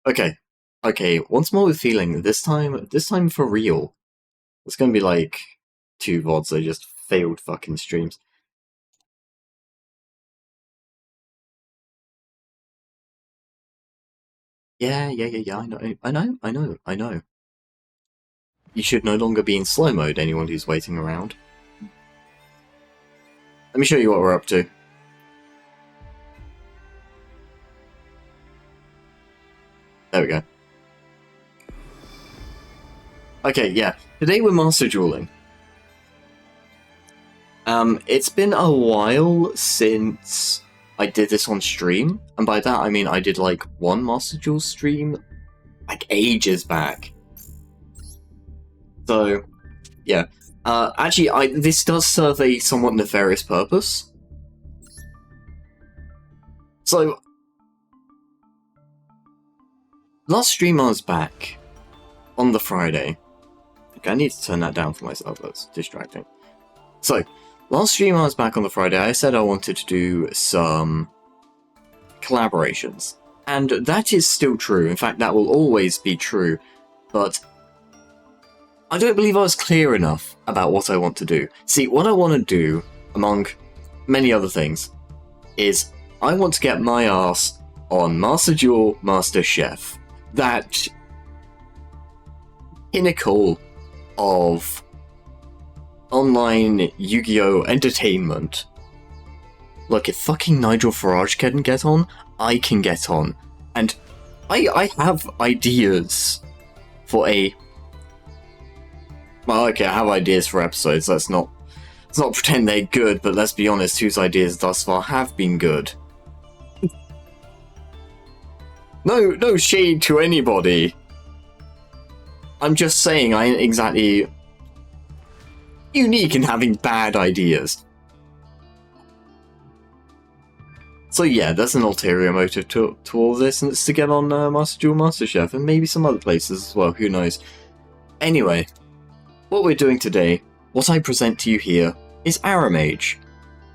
Okay. Okay, once more with feeling. This time for real. It's gonna be like 2 VODs that just failed fucking streams. Yeah, I know. You should no longer be in slow mode, anyone who's waiting around. Let me show you what we're up to. There we go. Okay, yeah. Today we're Master Dueling. It's been a while since I did this on stream, and by that I mean I did like one Master Duel stream, like ages back. So, yeah. Actually, this does serve a somewhat nefarious purpose. So, last stream I was back on the Friday. Okay, I need to turn that down for myself, that's distracting. So, last stream I was back on the Friday, I said I wanted to do some collaborations. And that is still true, in fact that will always be true, but I don't believe I was clear enough about what I want to do. See, what I want to do, among many other things, is I want to get my ass on Master Duel Master Chef. That pinnacle of online Yu-Gi-Oh! Entertainment. Look, if fucking Nigel Farage can get on, I can get on. And I have ideas for a... Well, okay, I have ideas for episodes, let's not pretend they're good, but let's be honest, whose ideas thus far have been good. No shade to anybody. I'm just saying I ain't exactly unique in having bad ideas. So yeah, there's an ulterior motive to all this, and it's to get on Master Duel Master Chef, and maybe some other places as well, who knows. Anyway, what we're doing today, what I present to you here, is Aromage.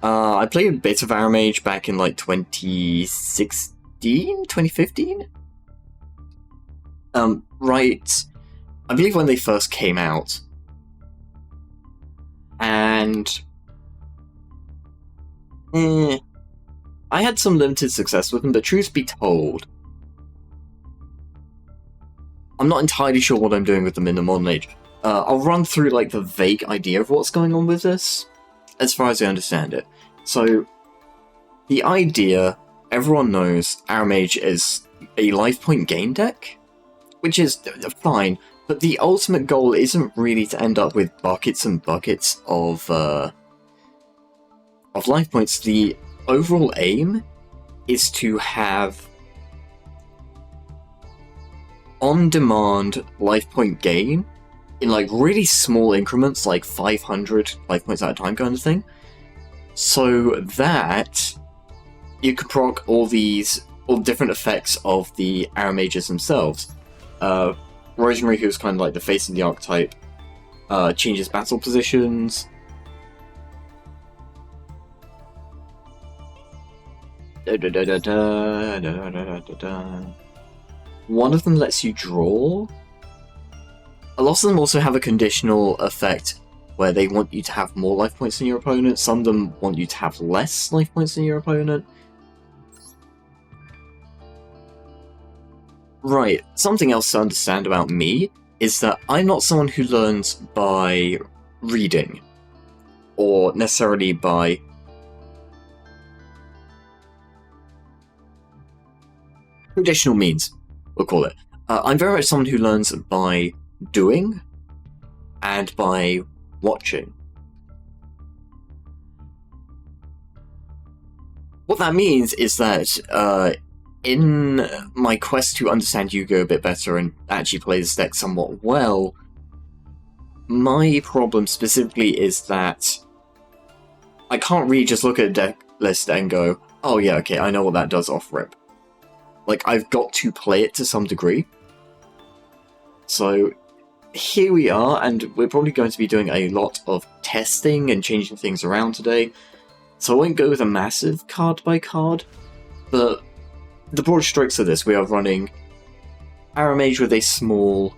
I played a bit of Aromage back in like 2016? 2015? Right, I believe when they first came out. And... I had some limited success with them, but truth be told, I'm not entirely sure what I'm doing with them in the modern age. I'll run through like the vague idea of what's going on with this, as far as I understand it. So, the idea, everyone knows Aromage is a life point gain deck, which is fine, but the ultimate goal isn't really to end up with buckets and buckets of life points. The overall aim is to have on-demand life point gain in like really small increments, like 500 life points at a time kind of thing, so that you can proc all different effects of the Aromages themselves. Rosemary, who's kind of like the face of the archetype, changes battle positions. One of them lets you draw. A lot of them also have a conditional effect where they want you to have more life points than your opponent. Some of them want you to have less life points than your opponent. Right, something else to understand about me is that I'm not someone who learns by reading, or necessarily by traditional means, we'll call it. I'm very much someone who learns by doing and by watching. What that means is that in my quest to understand Yu-Gi-Oh! A bit better and actually play this deck somewhat well, my problem specifically is that I can't really just look at a deck list and go, oh yeah, okay, I know what that does off-rip. Like, I've got to play it to some degree. So, here we are, and we're probably going to be doing a lot of testing and changing things around today. So I won't go with a massive card by card, but the broad strokes of this, we are running Aromage with a small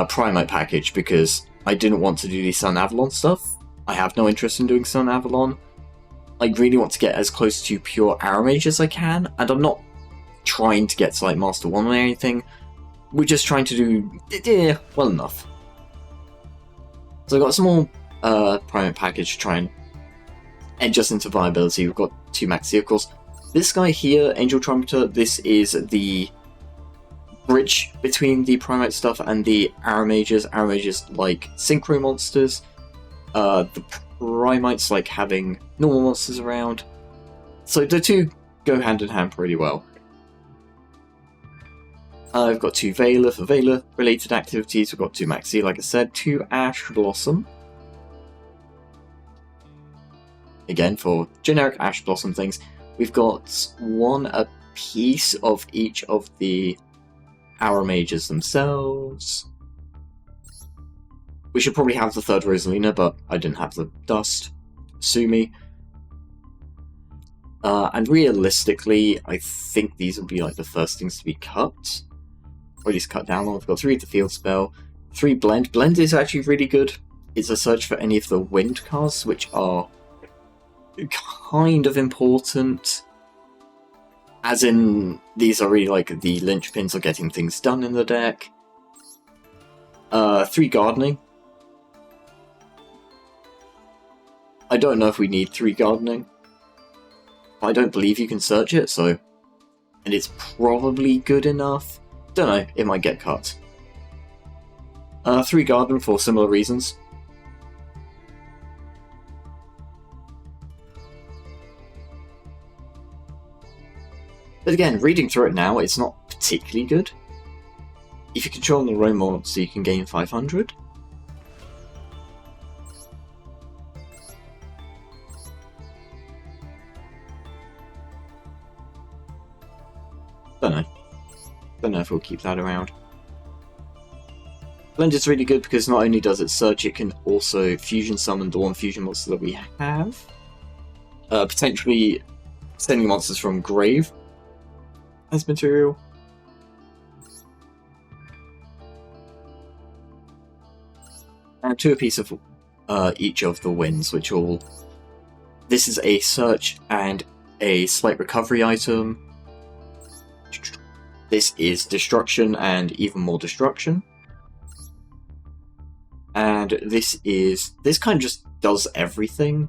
Primite package because I didn't want to do the Sun Avalon stuff. I have no interest in doing Sun Avalon. I really want to get as close to pure Aromage as I can, and I'm not trying to get to like Master 1 or anything. We're just trying to do well enough. So I've got a small Primate package to try and edge us into viability. We've got 2 Maxi, of course. This guy here, Angel Trumpeter, this is the bridge between the Primate stuff and the Aromages. Aromages like Synchro monsters. The Primites like having normal monsters around. So the two go hand in hand pretty well. I've got 2 Veiler for Veiler related activities. We've got 2 Maxi, like I said, 2 Ash Blossom. Again, for generic Ash Blossom things. We've got 1 a piece of each of the Aromages themselves. We should probably have the 3rd Rosalina, but I didn't have the dust. Sue me. And realistically, I think these will be like the first things to be cut. Or at least cut down on. We've got 3 of the Field Spell, 3 Blend. Blend is actually really good. It's a search for any of the wind casts, which are kind of important. As in, these are really like the linchpins of getting things done in the deck. 3 Gardening. I don't know if we need 3 Gardening. I don't believe you can search it, so... And it's probably good enough. Don't know, it might get cut. 3 Garden for similar reasons. But again, reading through it now, it's not particularly good. If you control the roam monster, you can gain 500. Don't know if we'll keep that around. Blend is really good because not only does it search, it can also fusion summon the 1 fusion monster that we have. Potentially sending monsters from Grave as material. And 2 a piece of each of the winds, which all... This is a search and a slight recovery item. This is destruction and even more destruction. And this kind of just does everything.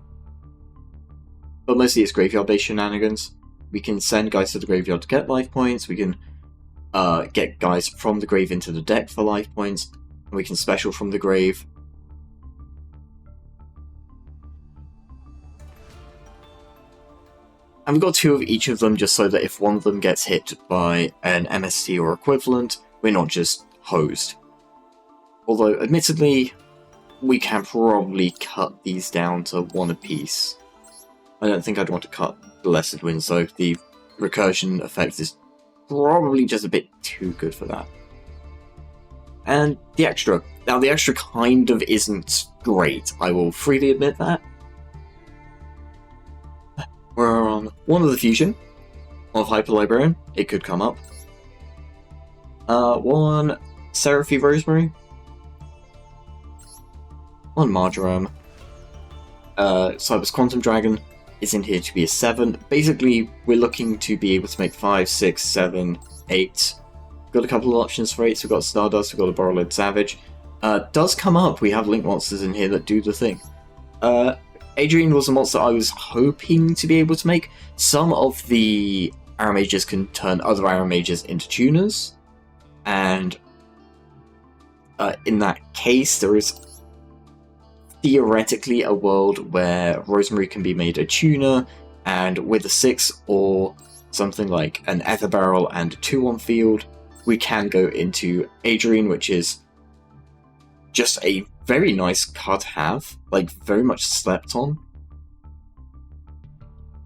But mostly it's graveyard-based shenanigans. We can send guys to the graveyard to get life points, we can get guys from the grave into the deck for life points, and we can special from the grave. And we've got 2 of each of them just so that if one of them gets hit by an MST or equivalent, we're not just hosed. Although, admittedly, we can probably cut these down to 1 apiece. I don't think I'd want to cut Blessed Winds, though. The recursion effect is probably just a bit too good for that. And the extra. Now, the extra kind of isn't great, I will freely admit that. We're on 1 of the fusion of Hyper Librarian. It could come up. 1 Seraphy Rosemary. 1 Marjoram. Cyber's Quantum Dragon is in here to be a 7. Basically, we're looking to be able to make 5, 6, 7, 8. Got a couple of options for 8s. We've got Stardust, we've got a Borrowed Savage. Does come up. We have Link monsters in here that do the thing. Adrian was a monster I was hoping to be able to make. Some of the Aromages can turn other Aromages into tuners, and in that case, there is theoretically a world where Rosemary can be made a tuner, and with a 6 or something like an Ether Barrel and a 2 on field, we can go into Adrian, which is just a very nice card to have, like very much slept on.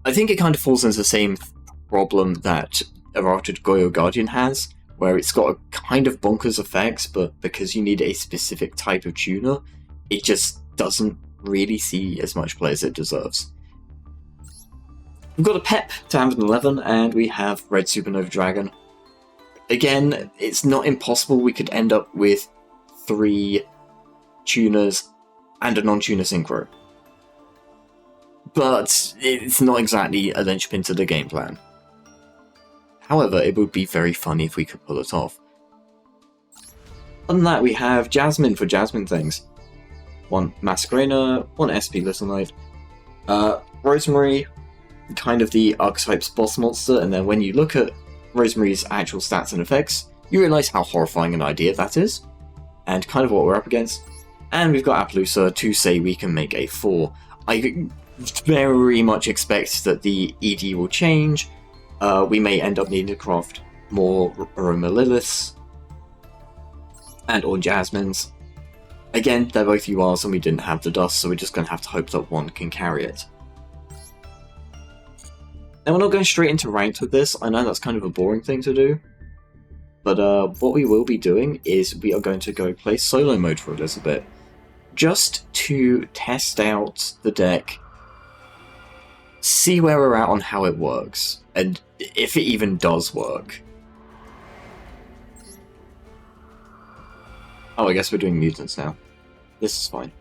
I think it kind of falls into the same problem that Errata Goyo Guardian has, where it's got a kind of bonkers effects, but because you need a specific type of tuner, it just doesn't really see as much play as it deserves. We've got a Pep to have an 11, and we have Red Supernova Dragon. Again, it's not impossible we could end up with 3 tuners and a non-tuner synchro. But it's not exactly a linchpin to the game plan. However, it would be very funny if we could pull it off. Other than that, we have Jasmine for Jasmine things. 1 Masquerader, 1 SP Little Knight. Rosemary, kind of the archetype's boss monster, and then when you look at Rosemary's actual stats and effects, you realise how horrifying an idea that is, and kind of what we're up against. And we've got Appaloosa to say we can make a 4. I very much expect that the ED will change. We may end up needing to craft more Aroma Liliths and or Jasmines. Again, they're both URs and we didn't have the dust, so we're just going to have to hope that one can carry it. Now, we're not going straight into ranked with this. I know that's kind of a boring thing to do. But what we will be doing is we are going to go play solo mode for a little bit. Just to test out the deck, see where we're at on how it works, and if it even does work. Oh, I guess we're doing mutants now. This is fine.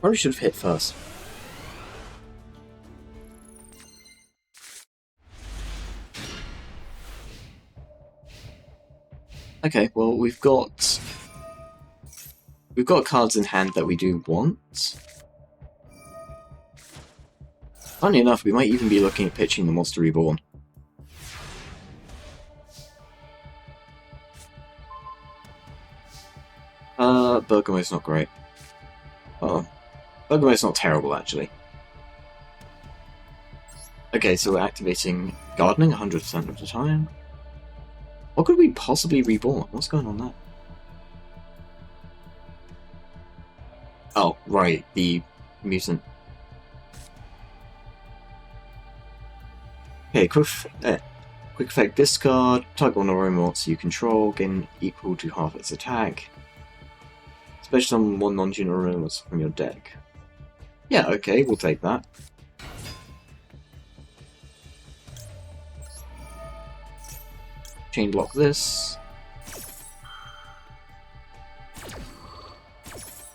Probably should have hit first. Okay, well we've got cards in hand that we do want. Funny enough, we might even be looking at pitching the Monster Reborn. Bergamo's not great. Oh, Bergamo's not terrible, actually. Okay, so we're activating Gardening 100% of the time. What could we possibly reborn? What's going on there? Oh, right, the mutant. Okay, quick effect discard. Target one aroma monster you control, gain equal to half its attack. Special summon 1 non-tuner aroma monster from your deck. Yeah, okay, we'll take that. Chain block this.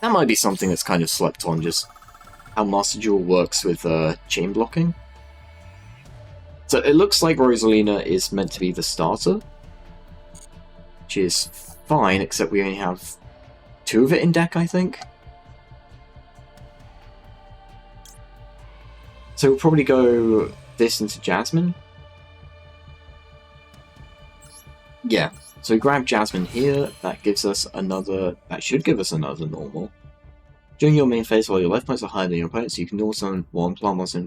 That might be something that's kind of slept on, just how Master Duel works with chain blocking. So it looks like Rosalina is meant to be the starter, which is fine, except we only have 2 of it in deck, I think. So we'll probably go this into Jasmine. Yeah, so we grab Jasmine here, that gives us another, that should give us another normal. During your main phase, while your life points are higher than your opponent's, you can normal summon 1 plant monster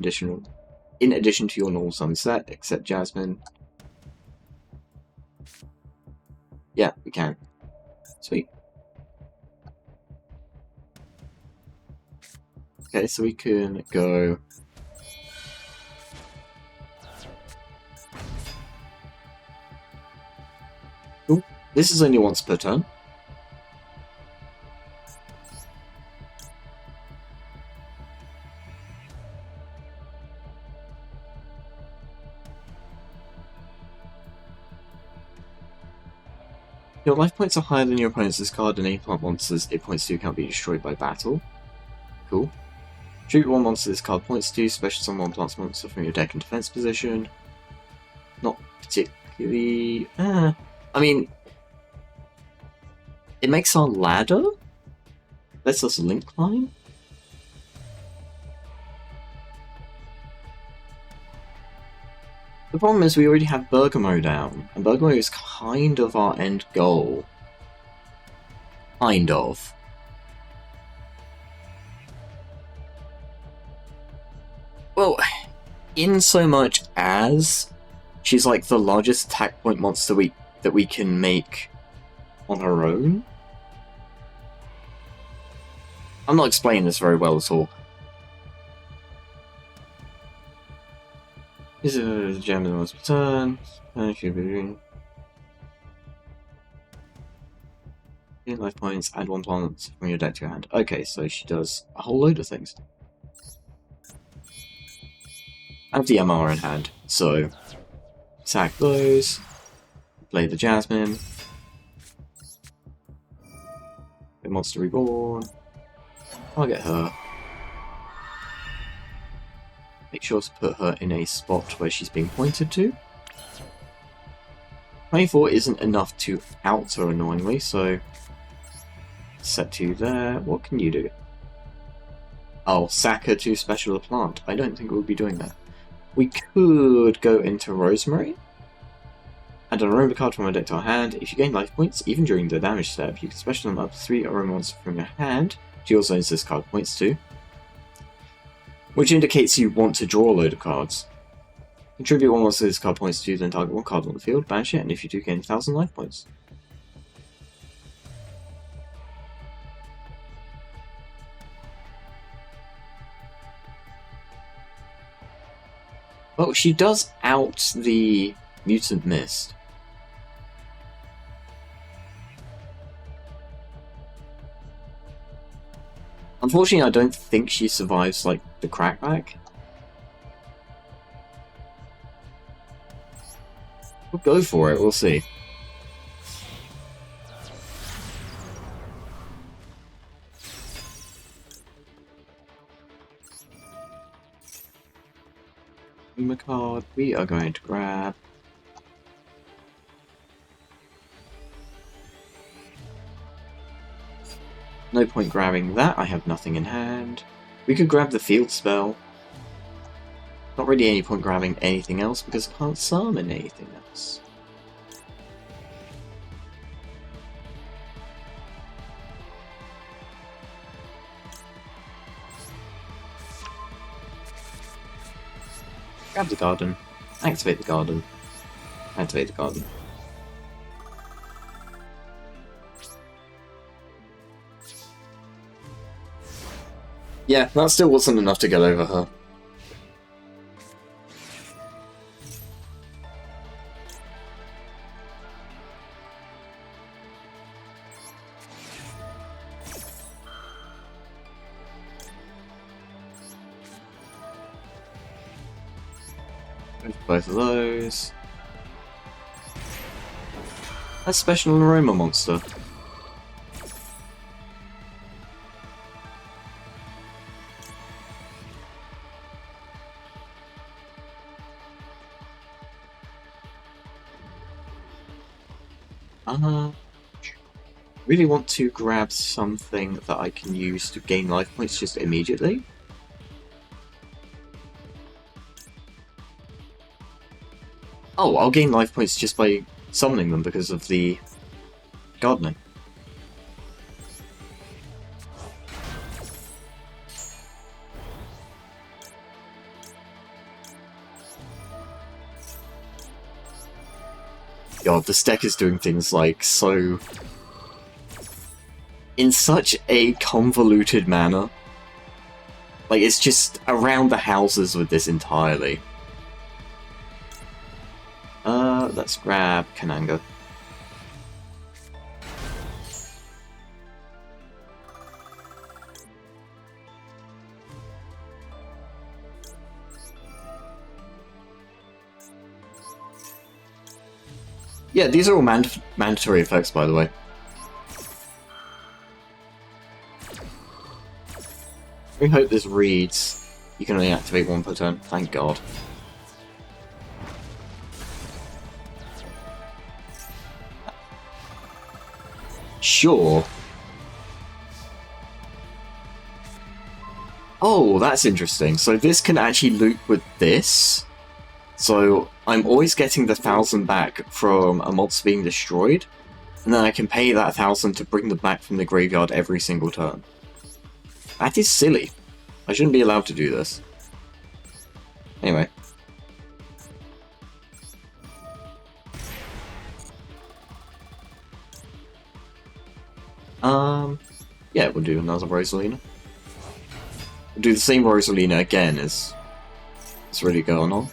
in addition to your normal summon set, except Jasmine. Yeah, we can. Sweet. Okay, so we can go... Ooh, this is only once per turn. Your life points are higher than your opponent's discard, and any plant monsters it points to can't be destroyed by battle. Cool. Tribute 1 monster discard points to, special summon 1 plant monster from your deck in defense position. Not particularly... I mean... It makes our ladder? Lets us link climb? The problem is we already have Bergamo down, and Bergamo is kind of our end goal. Kind of. Well, in so much as she's like the largest attack point monster that we can make on her own. I'm not explaining this very well at all. This is a gem in the most turn. I should be doing. Yeah. gain life points, add 1 plant from your deck to your hand. Okay, so she does a whole load of things. I have the MR in hand, so sack those, play the Jasmine, get Monster Reborn, target her, make sure to put her in a spot where she's being pointed to. 24 isn't enough to out her annoyingly, so set to there. What can you do? Oh, sack her to special a plant. I don't think we'll be doing that. We could go into Rosemary. Add an Aroma card from our deck to our hand. If you gain life points, even during the damage step, you can special them up to 3 Aroma monsters from your hand, which your zones this card points to, which indicates you want to draw a load of cards. Contribute 1 monster this card points to, then target 1 card on the field, banish it, and if you do, gain 1000 life points. Well, she does out the Mutant Mist. Unfortunately, I don't think she survives, like, the crackback. We'll go for it, we'll see. Card we are going to grab. No point grabbing that, I have nothing in hand. We could grab the field spell. Not really any point grabbing anything else because I can't summon anything else. Grab the garden, activate the garden, activate the garden. Yeah, that still wasn't enough to get over her. Both of those. That's special an Aroma monster. Really want to grab something that I can use to gain life points just immediately. Oh, I'll gain life points just by summoning them because of the gardening. God, this deck is doing things like so... in such a convoluted manner. Like, it's just around the houses with this entirely. Let's grab Kananga. Yeah, these are all mandatory effects, by the way. We hope this reads. You can only activate 1 per turn. Thank God. Sure. Oh, that's interesting. So this can actually loop with this. So I'm always getting the 1000 back from a monster being destroyed, and then I can pay that 1000 to bring them back from the graveyard every single turn. That is silly. I shouldn't be allowed to do this. Anyway. Yeah, we'll do another Rosalina. We'll do the same Rosalina again as it's really going on.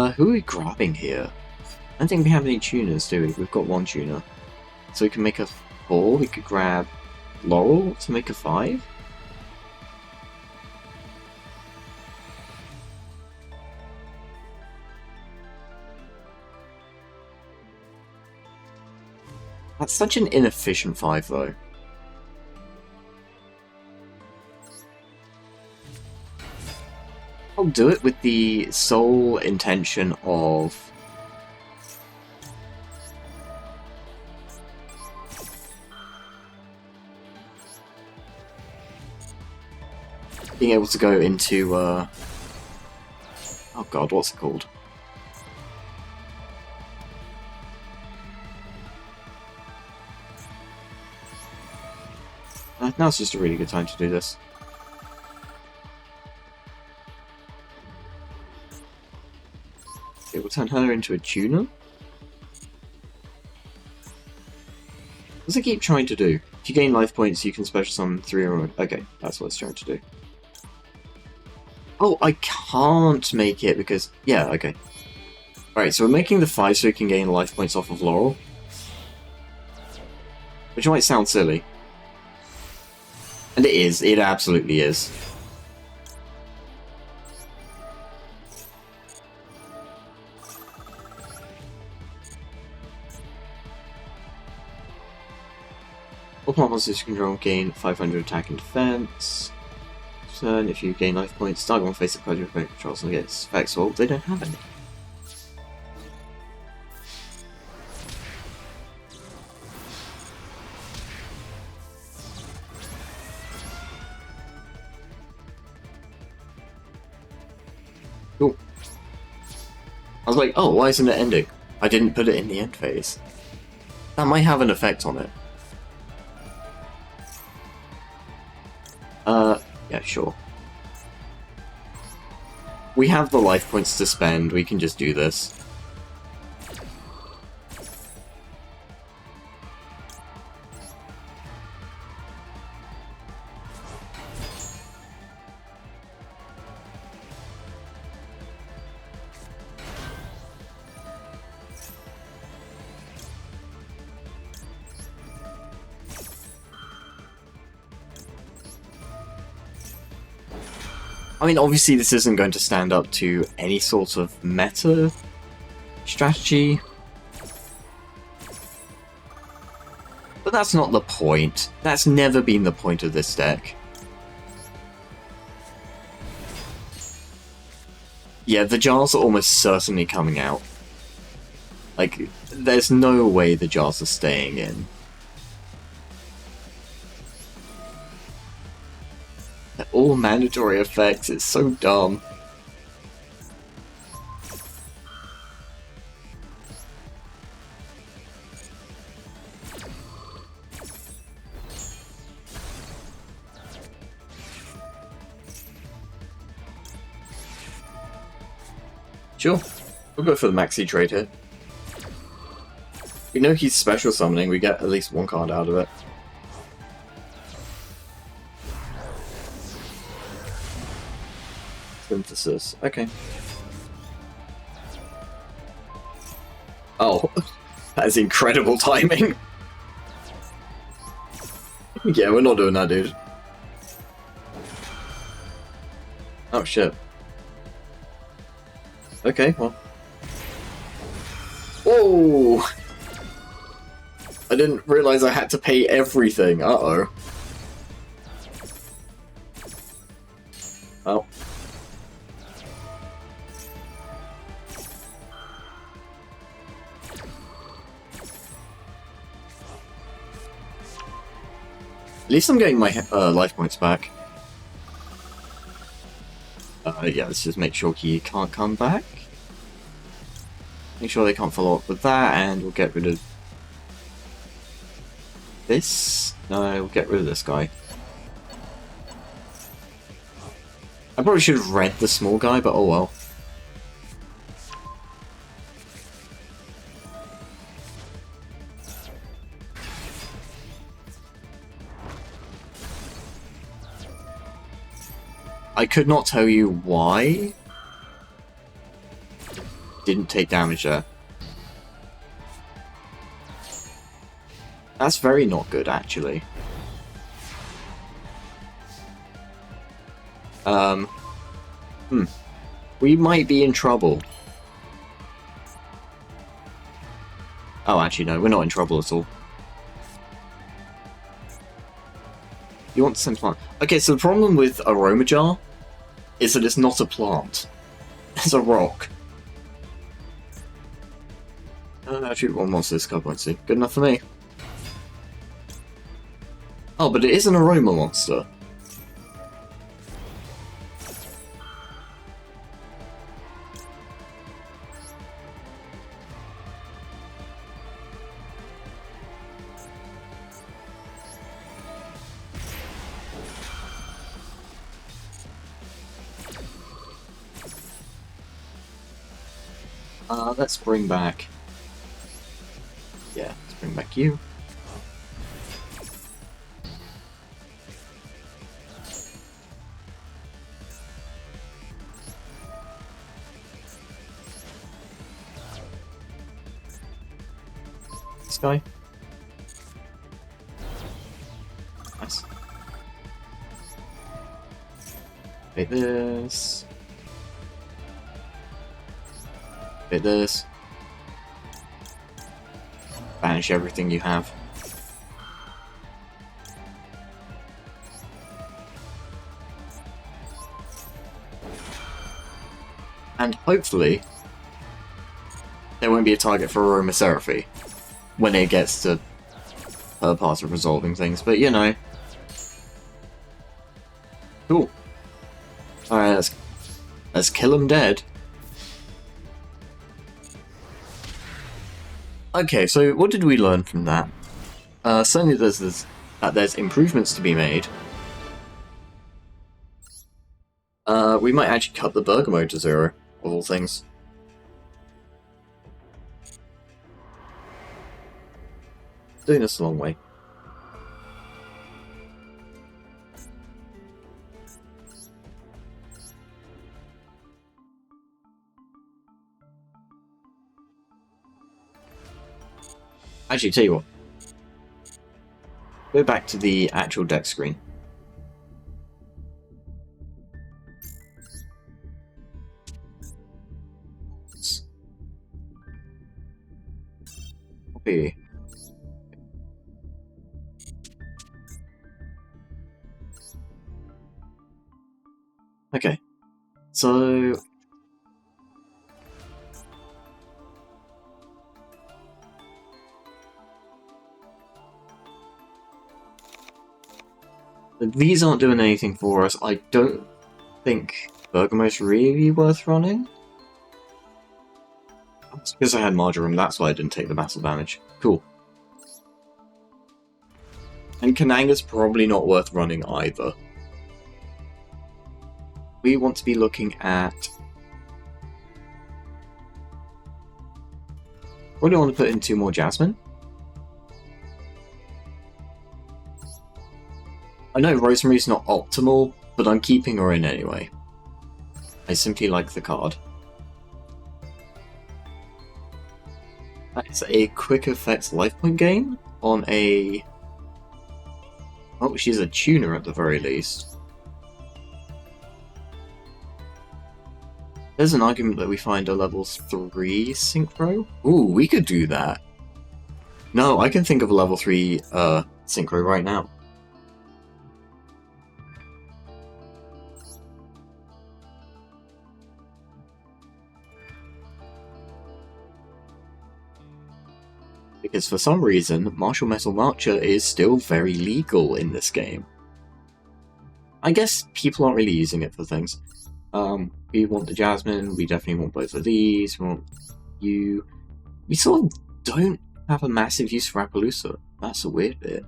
Who are we grabbing here? I don't think we have any tuners, do we? We've got one tuner. So we can make a 4. We could grab Laurel to make a 5. That's such an inefficient 5, though. I'll do it with the sole intention of being able to go into, oh god, what's it called? Now's just a really good time to do this. Okay, we'll turn her into a tuner. What does it keep trying to do? If you gain life points, you can special summon 3 or more. Okay, that's what it's trying to do. Oh, I can't make it because... Yeah, okay. Alright, so we're making the 5 so we can gain life points off of Laurel. Which might sound silly. And it is. It absolutely is. All plant monsters you control gain 500 attack and defense. Turn, if you gain life points, target one face of card your opponent controls and gets effects. Well, they don't have any. Cool. I was like, oh, why isn't it ending? I didn't put it in the end phase. That might have an effect on it. Yeah, sure. We have the life points to spend, we can just do this. I mean, obviously this isn't going to stand up to any sort of meta strategy. But that's not the point. That's never been the point of this deck. Yeah, the jars are almost certainly coming out. Like, there's no way the jars are staying in. They're all mandatory effects, it's so dumb. Sure, we'll go for the maxi trade here. We know he's special summoning, we get at least one card out of it. Synthesis, okay. Oh, that is incredible timing. Yeah, we're not doing that, dude. Oh shit. Okay, well. Whoa! I didn't realize I had to pay everything. Uh-oh. Oh. At least I'm getting my life points back. Yeah, let's just make sure he can't come back. Make sure they can't follow up with that, and we'll get rid of this. No, we'll get rid of this guy. I probably should have read the small guy, but oh well. I could not tell you why. didn't take damage there. That's very not good, actually. We might be in trouble. Oh, actually, no, we're not in trouble at all. You want to send plant? Okay, so the problem with Aromage is that it's not a plant. It's a rock. Actually, one monster is card points. Good enough for me. Oh, but it is an aroma monster. Let's bring back... Yeah, let's bring back you. This guy. Nice. Take this. Take this. Banish everything you have. And hopefully there won't be a target for Aromaseraphy when it gets to her part of resolving things, but you know. Cool. Alright, let's kill him dead. Okay, so what did we learn from that? Certainly there's improvements to be made. We might actually cut the burger mode to 0, of all things. Doing this a long way. Actually, tell you what. Go back to the actual deck screen. Copy. Okay. So... these aren't doing anything for us. I don't think Bergamo's really worth running. That's because I had Marjoram, that's why I didn't take the battle damage. Cool. And Kananga's probably not worth running either. We want to be looking at... Probably want to put in 2 more Jasmine. I know Rosemary's not optimal, but I'm keeping her in anyway. I simply like the card. That's a quick effects life point gain on a... Oh, she's a tuner at the very least. There's an argument that we find a level 3 synchro. Ooh, we could do that. No, I can think of a level 3 synchro right now. Because for some reason, Martial Metal Marcher is still very legal in this game. I guess people aren't really using it for things. We want the Jasmine, we definitely want both of these, we want you... We sort of don't have a massive use for Appaloosa. That's a weird bit.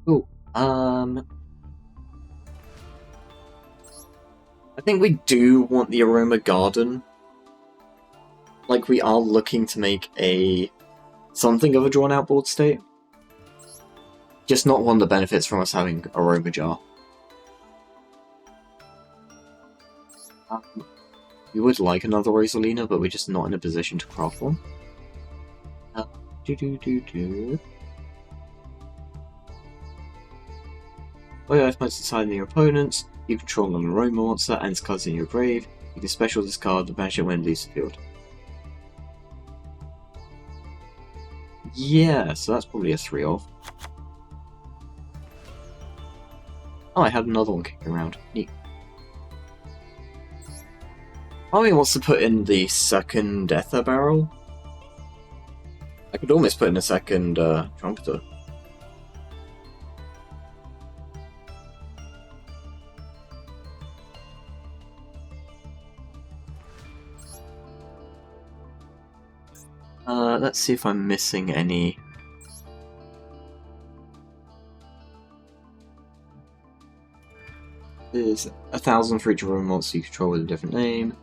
Cool. I think we do want the Aroma Garden. Like, we are looking to make something of a drawn-out board state. Just not one that benefits from us having Aromage jar. We would like another Rosalina, but we're just not in a position to craft one. While you have points inside your opponents, you control an Aroma monster and its cards in your grave. You can special discard the banish it when it leaves the field. Yeah, so that's probably a 3-off. Oh, I had another one kicking around. Neat. Probably wants to put in the second Ether Barrel. I could almost put in a second Trumpeter. Let's see if I'm missing any. There's 1,000 for each Aroma monster you control with a different name.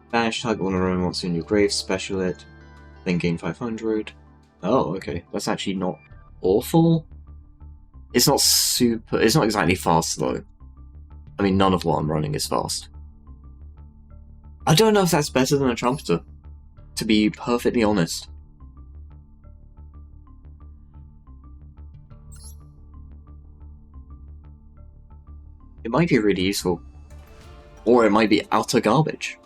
Banish target one Aroma monster in your grave, special it, then gain 500. Oh, okay. That's actually not awful. It's not super. It's not exactly fast, though. I mean, none of what I'm running is fast. I don't know if that's better than a Trumpeter, to be perfectly honest. It might be really useful. Or it might be utter garbage.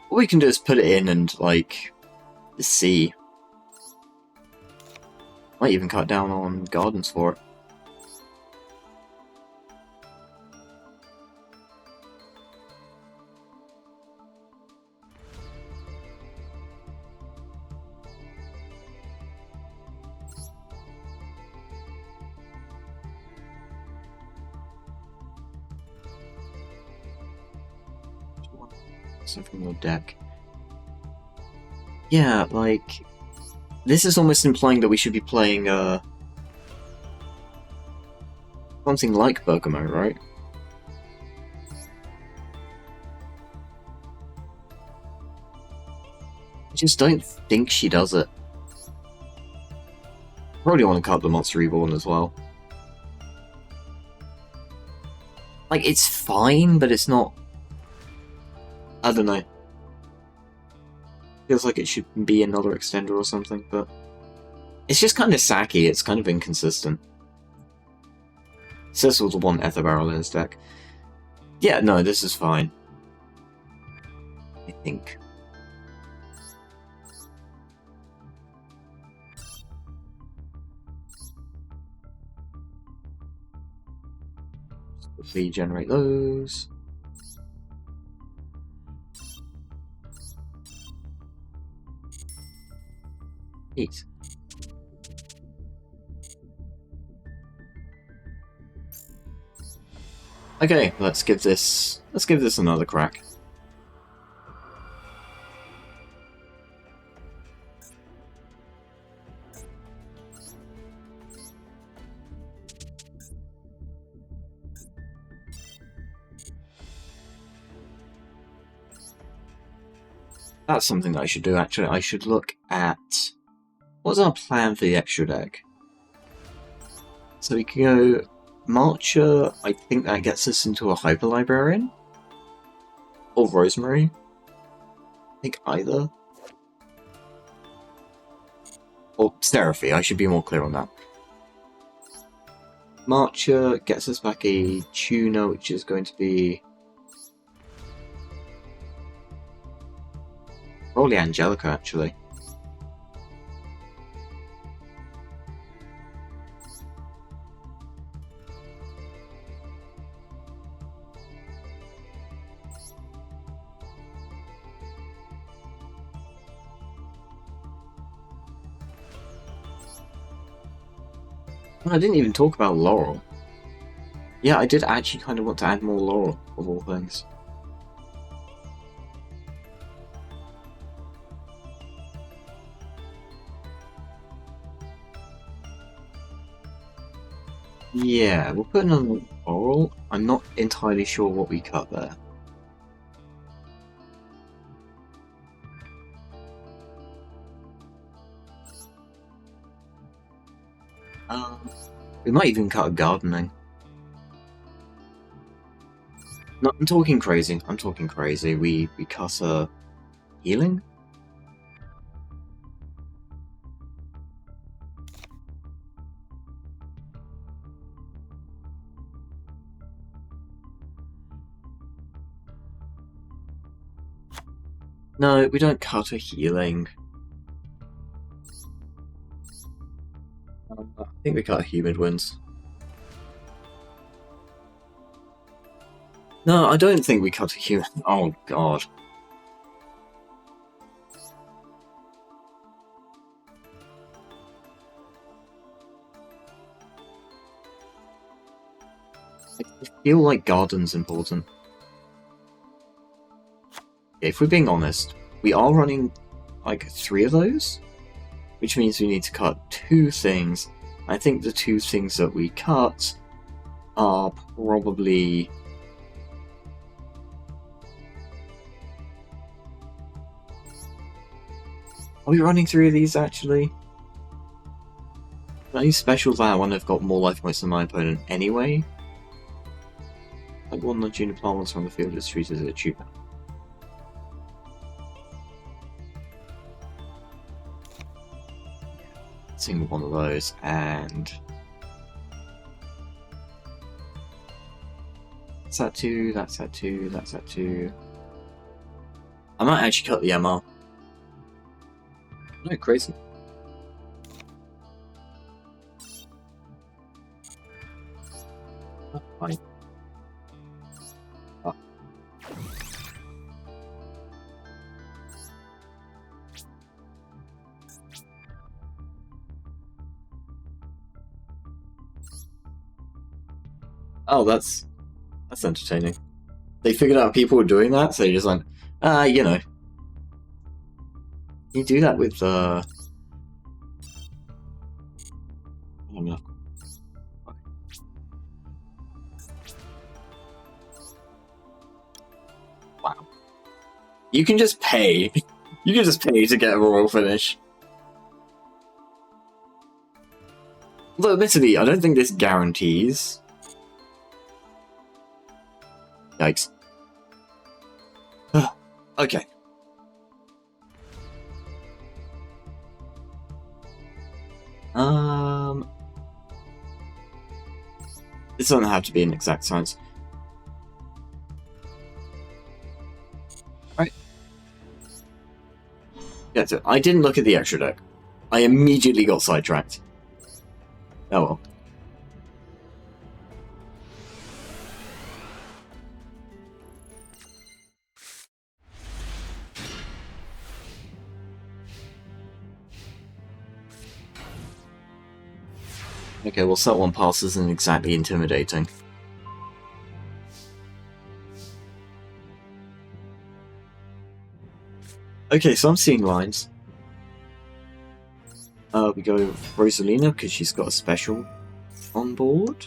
What we can do is put it in and, like, see. Might even cut down on gardens for it. From your deck. Yeah, like, this is almost implying that we should be playing something like Bergamo, right? I just don't think she does it. Probably want to cut the Monster Reborn as well. Like, it's fine, but it's not. I don't know. Feels like it should be another extender or something, but it's just kind of sacky. It's kind of inconsistent. Cecil will want Ether Barrel in his deck. Yeah, no, this is fine. I think. If we generate those. Neat. Okay, let's give this another crack. That's something that I should do, actually. I should look at what's our plan for the extra deck. So we can go Marcher. I think that gets us into a Hyper Librarian. Or Rosemary. I think either. Or Seraphy, I should be more clear on that. Marcher gets us back a tuner, which is going to be probably Angelica, actually. I didn't even talk about Laurel. Yeah, I did actually kind of want to add more Laurel, of all things. Yeah, we'll put in a Laurel. I'm not entirely sure what we cut there. We might even cut a gardening. No, I'm talking crazy. I'm talking crazy. We cut a healing? No, we don't cut a healing. I think we cut a humid wounds. No, I don't think we cut a human. Oh god. I feel like garden's important. If we're being honest, we are running like 3 of those, which means we need to cut 2 things. I think the 2 things that we cut are probably... Are we running 3 of these actually? Can I use special that when I've got more life points than my opponent anyway? Like one non-junior plant once on the field is treated as a tuber. Single one of those, and that's that 2, that's that 2, that's that 2. I might actually cut the MR. No, crazy. Oh, fine. Oh. Oh, that's entertaining. They figured out people were doing that, so they just went, you know. You do that with, I don't know. Wow. You can just pay. You can just pay to get a royal finish. Although, admittedly, I don't think this guarantees. Yikes. Okay. This doesn't have to be an exact science. Right. Yeah, so I didn't look at the extra deck. I immediately got sidetracked. Oh well. Okay, well, set 1 pass isn't exactly intimidating. Okay, so I'm seeing lines. We go Rosalina, because she's got a special on board.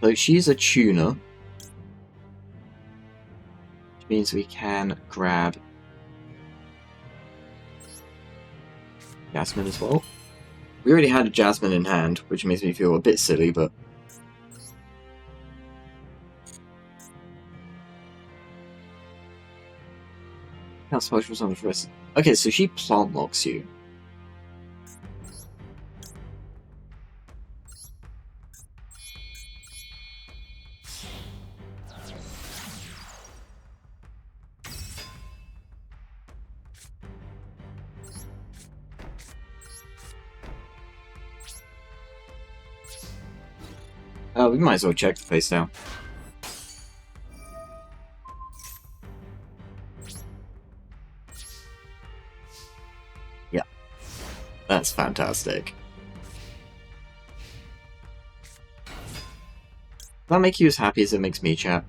So she's a tuner. Which means we can grab Jasmine as well. We already had a Jasmine in hand, which makes me feel a bit silly, but... Not specials on the first. Okay, so she plant locks you. We might as well check the face down. Yeah. That's fantastic. Does that make you as happy as it makes me, chat?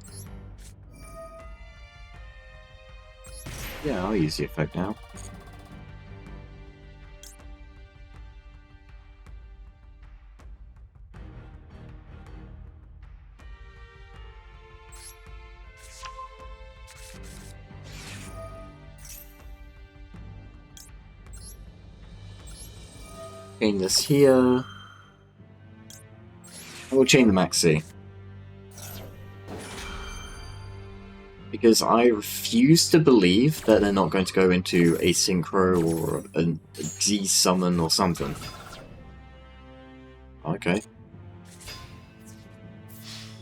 Yeah, I'll use the effect now. Chain this here. I will chain the Maxi. Because I refuse to believe that they're not going to go into a Synchro or a Z summon or something. Okay.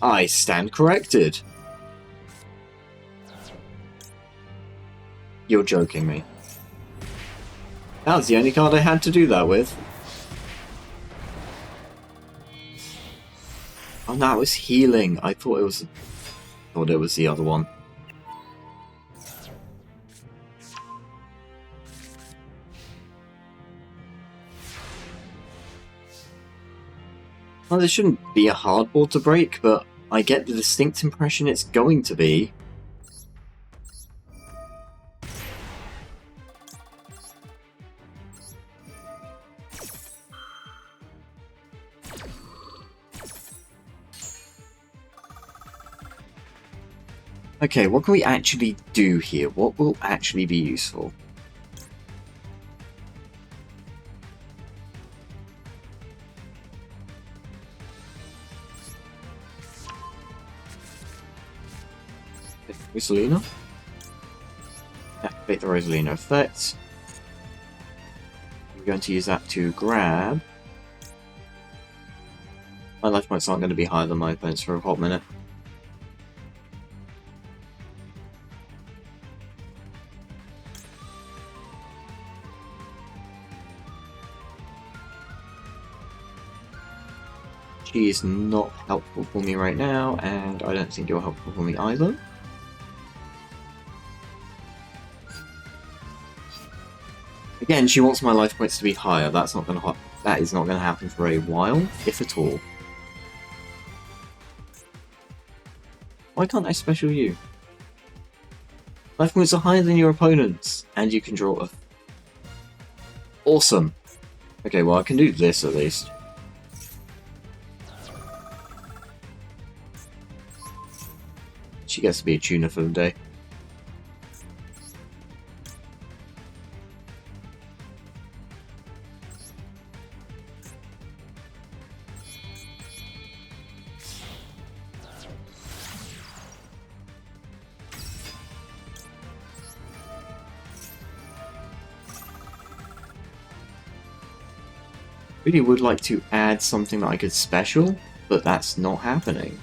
I stand corrected. You're joking me. That was the only card I had to do that with. Oh, that was healing. I thought it was the other one. Well, this shouldn't be a hard board to break, but I get the distinct impression it's going to be. Okay, what can we actually do here? What will actually be useful? Rosalina? Activate the Rosalina effect. I'm going to use that to grab. My life points aren't going to be higher than my opponent's for a hot minute. She is not helpful for me right now, and I don't think you're helpful for me either. Again, she wants my life points to be higher. That is not going to happen for a while, if at all. Why can't I special you? Life points are higher than your opponent's, and you can draw a... Awesome! Okay, well I can do this at least. She gets to be a tuner for the day. Really would like to add something that I could special, but that's not happening.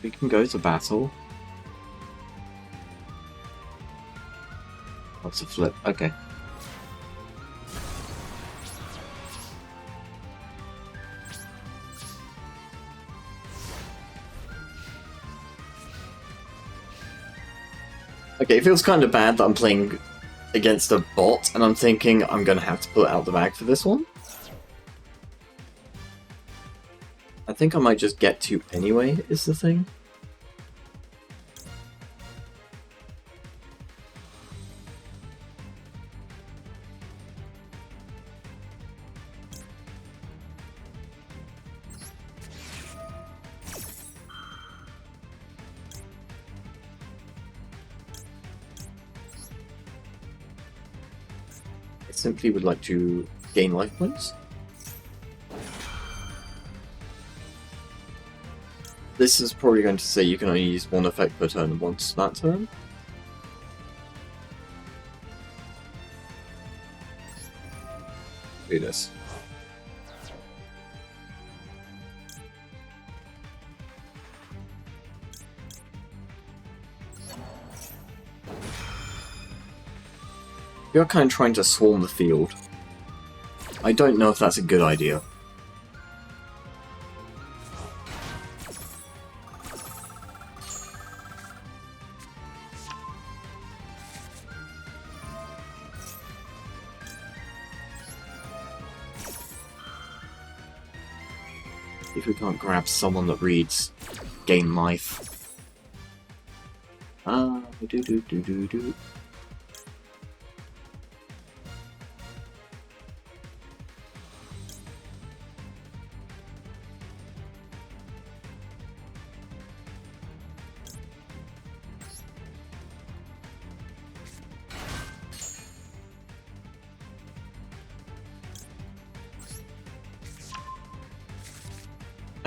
We can go to battle. What's a flip? Okay. Okay, it feels kind of bad that I'm playing against a bot, and I'm thinking I'm going to have to pull it out the bag for this one. I think I might just get to anyway, is the thing. I simply would like to gain life points. This is probably going to say you can only use one effect per turn once that turn. Do this. You're kind of trying to swarm the field. I don't know if that's a good idea. If we can't grab someone that reads gain life. Do.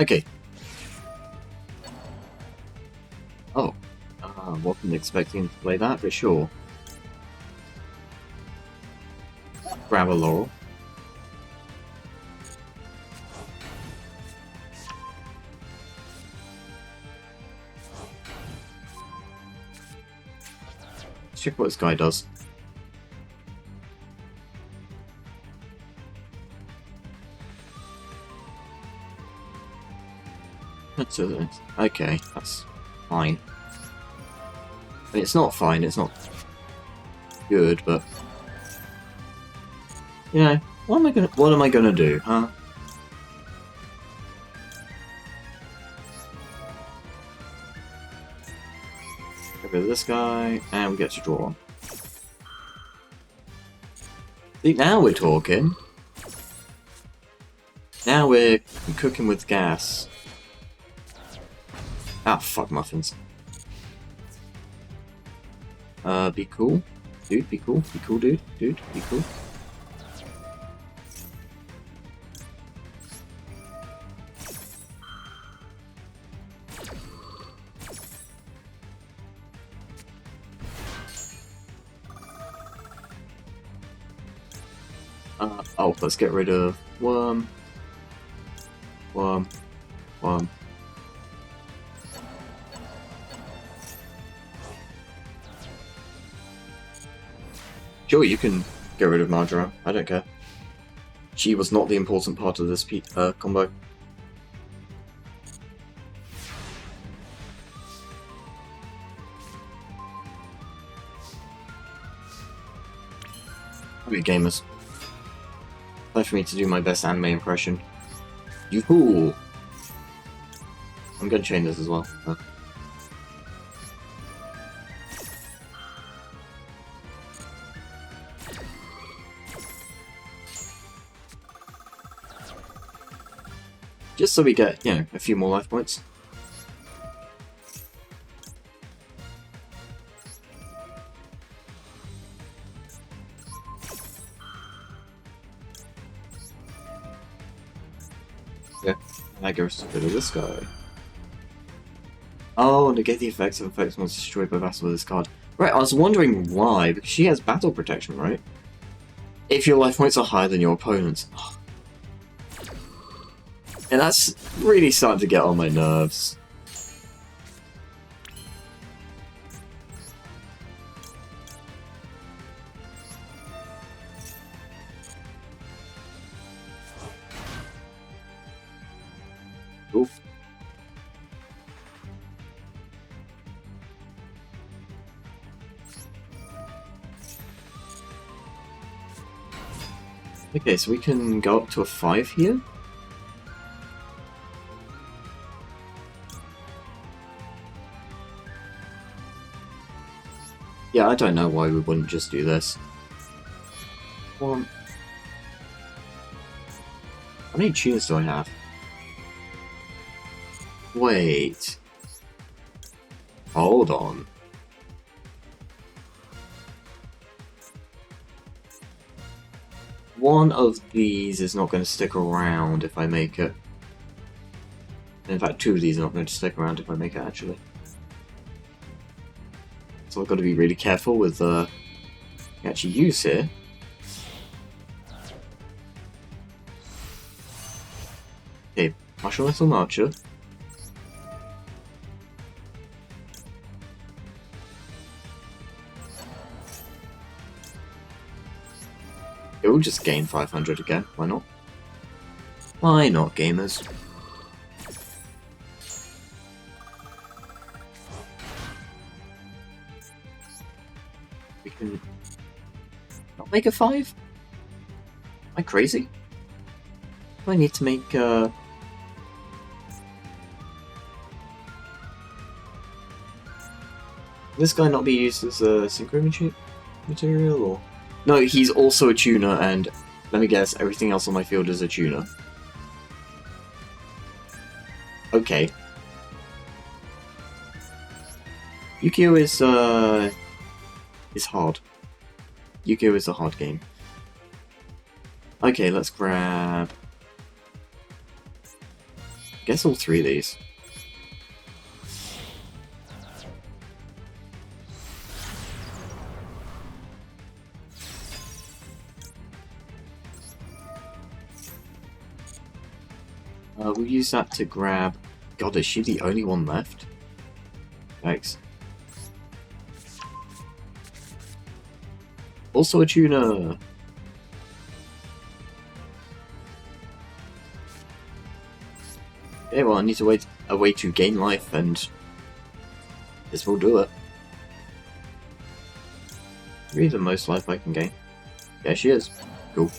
Okay. Oh. Wasn't expecting to play that, but sure. Grab a laurel. Let's check what this guy does. Okay, that's fine. I mean, it's not fine, it's not good, but you know, what am I gonna do, huh? Get rid of this guy, and we get to draw. See, now we're talking. Now we're cooking with gas. Ah, fuck muffins. Be cool. Dude, be cool. Be cool, dude. Dude, be cool. Oh, let's get rid of worm. Worm. Worm. Sure, you can get rid of Marjoram. I don't care. She was not the important part of this combo. Okay, gamers. Time for me to do my best anime impression. You fool! I'm gonna chain this as well. Just so we get, you know, a few more life points. Yeah, and I goes to rid of this guy. Oh, negate the effects of effects once destroyed by battle with this card. Right, I was wondering why, because she has battle protection, right? If your life points are higher than your opponent's. Oh. And that's really starting to get on my nerves. Oof. Okay, so we can go up to a 5 here? Yeah, I don't know why we wouldn't just do this. One. How many tuners do I have? Wait. Hold on. One of these is not going to stick around if I make it. In fact, two of these are not going to stick around if I make it, actually. So I've got to be really careful with actually use here. Okay, Martial Metal Marcher. It will just gain 500 again, why not? Why not, gamers? We can not make a 5? Am I crazy? Do I need to make this guy not be used as a synchro material, or? No, he's also a tuner, and let me guess, everything else on my field is a tuner. Okay. Yu-Gi-Oh! Is hard. Yu-Gi-Oh! Is a hard game. Okay, let's grab Guess all three of these. We'll use that to grab... God, is she the only one left? Thanks. Also a tuner! Okay, well I need to wait a way to gain life, and this will do it. Really the most life I can gain. Yeah, she is. Cool.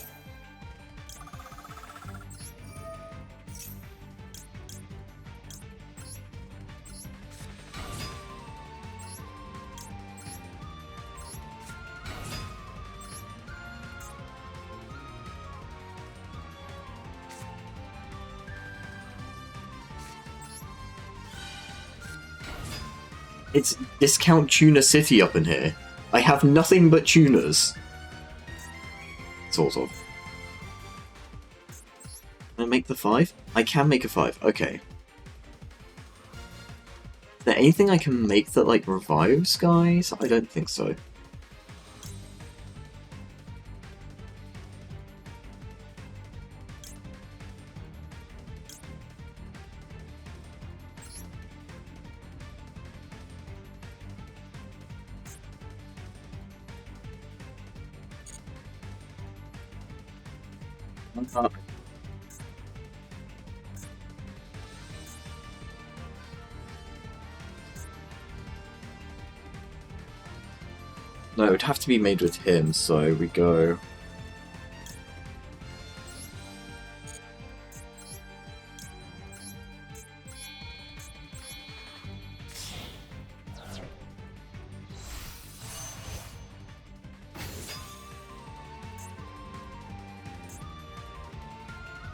It's discount tuner city up in here. I have nothing but tuners. Sort of. Can I make the 5? I can make a 5, okay. Is there anything I can make that, like, revives guys? I don't think so. No, it would have to be made with him, so we go...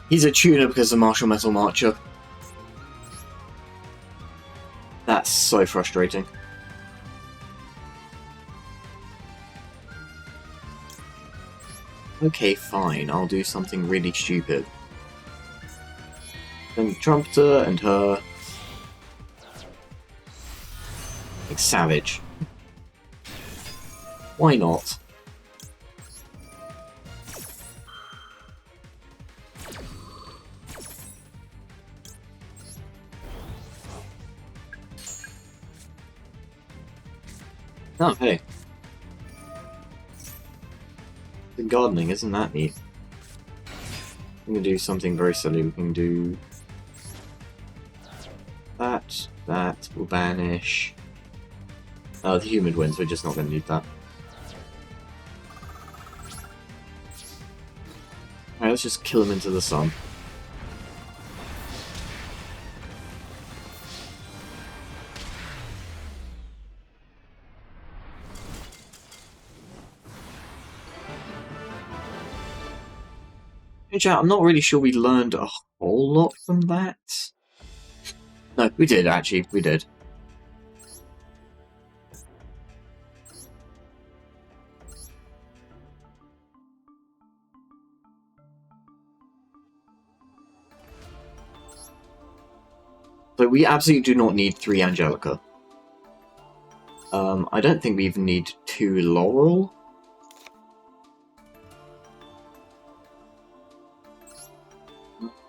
He's a tuner because of Martial Metal Marcher. That's so frustrating. Okay, fine, I'll do something really stupid. Then Trumpeter and her... Like, savage. Why not? Oh, hey. The gardening, isn't that neat? We can do something very silly. We can do... that will banish... the humid winds, we're just not going to need that. Alright, let's just kill him into the sun. I'm not really sure we learned a whole lot from that. No, we did, actually. We did. So we absolutely do not need 3 Angelica. I don't think we even need 2 Laurel.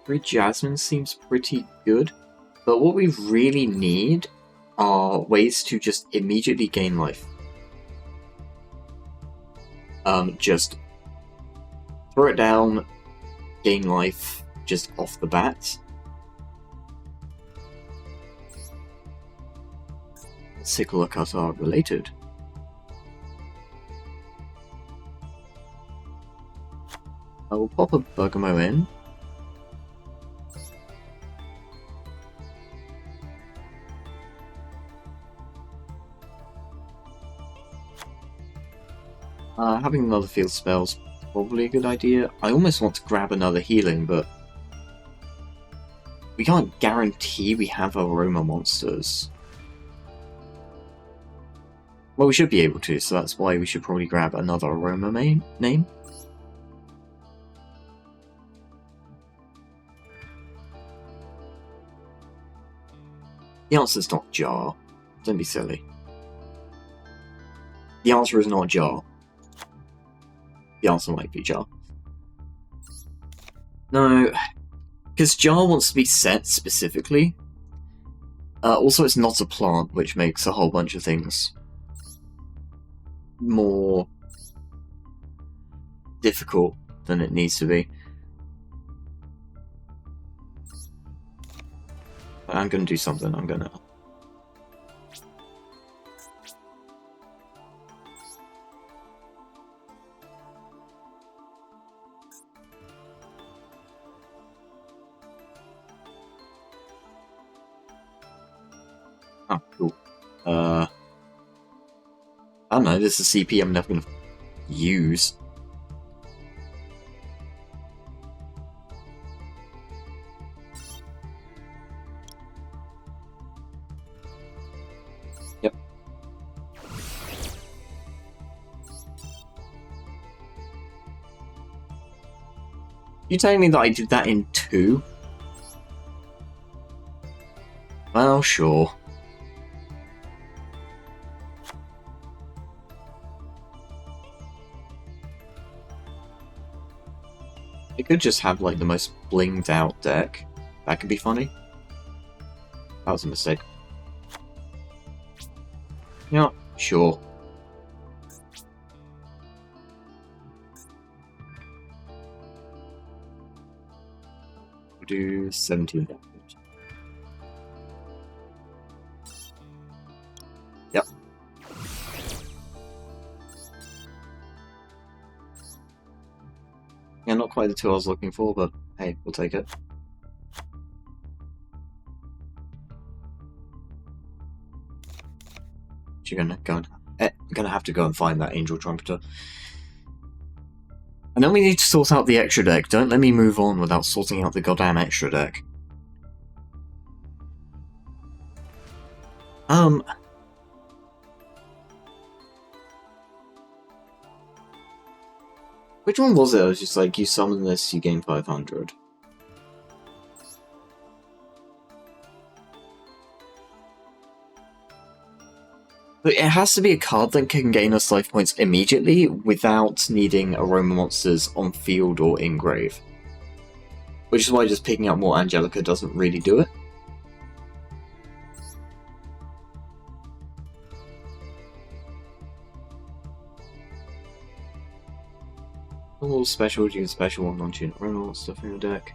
3 Jasmine seems pretty good, but what we really need are ways to just immediately gain life. Just throw it down, gain life, just off the bat. Sickle cut are related. I will pop a Bergamo in. Having another field spell's probably a good idea. I almost want to grab another healing, but we can't guarantee we have aroma monsters. Well, we should be able to, so that's why we should probably grab another aroma name. The answer's not jar. Don't be silly. The answer is not jar. The answer might be jar. No, because jar wants to be set specifically. Also, it's not a plant, which makes a whole bunch of things more difficult than it needs to be. I'm gonna do something. I'm gonna... Oh, cool. I don't know, this is a CP I'm never gonna use. Yep. You telling me that I did that in 2? Well, sure. It could just have, like, the most blinged out deck. That could be funny. That was a mistake. Yeah, sure. We'll do 17 damage. Yep. Yeah, not quite the 2 I was looking for, but hey, we'll take it. You're gonna have to go and find that Angel Trumpeter. And then we need to sort out the extra deck. Don't let me move on without sorting out the goddamn extra deck. Which one was it? I was just like, you summon this, you gain 500. But it has to be a card that can gain us life points immediately without needing aroma monsters on field or in grave. Which is why just picking up more Angelica doesn't really do it. All special, tune special, non-tune aroma stuff in your deck.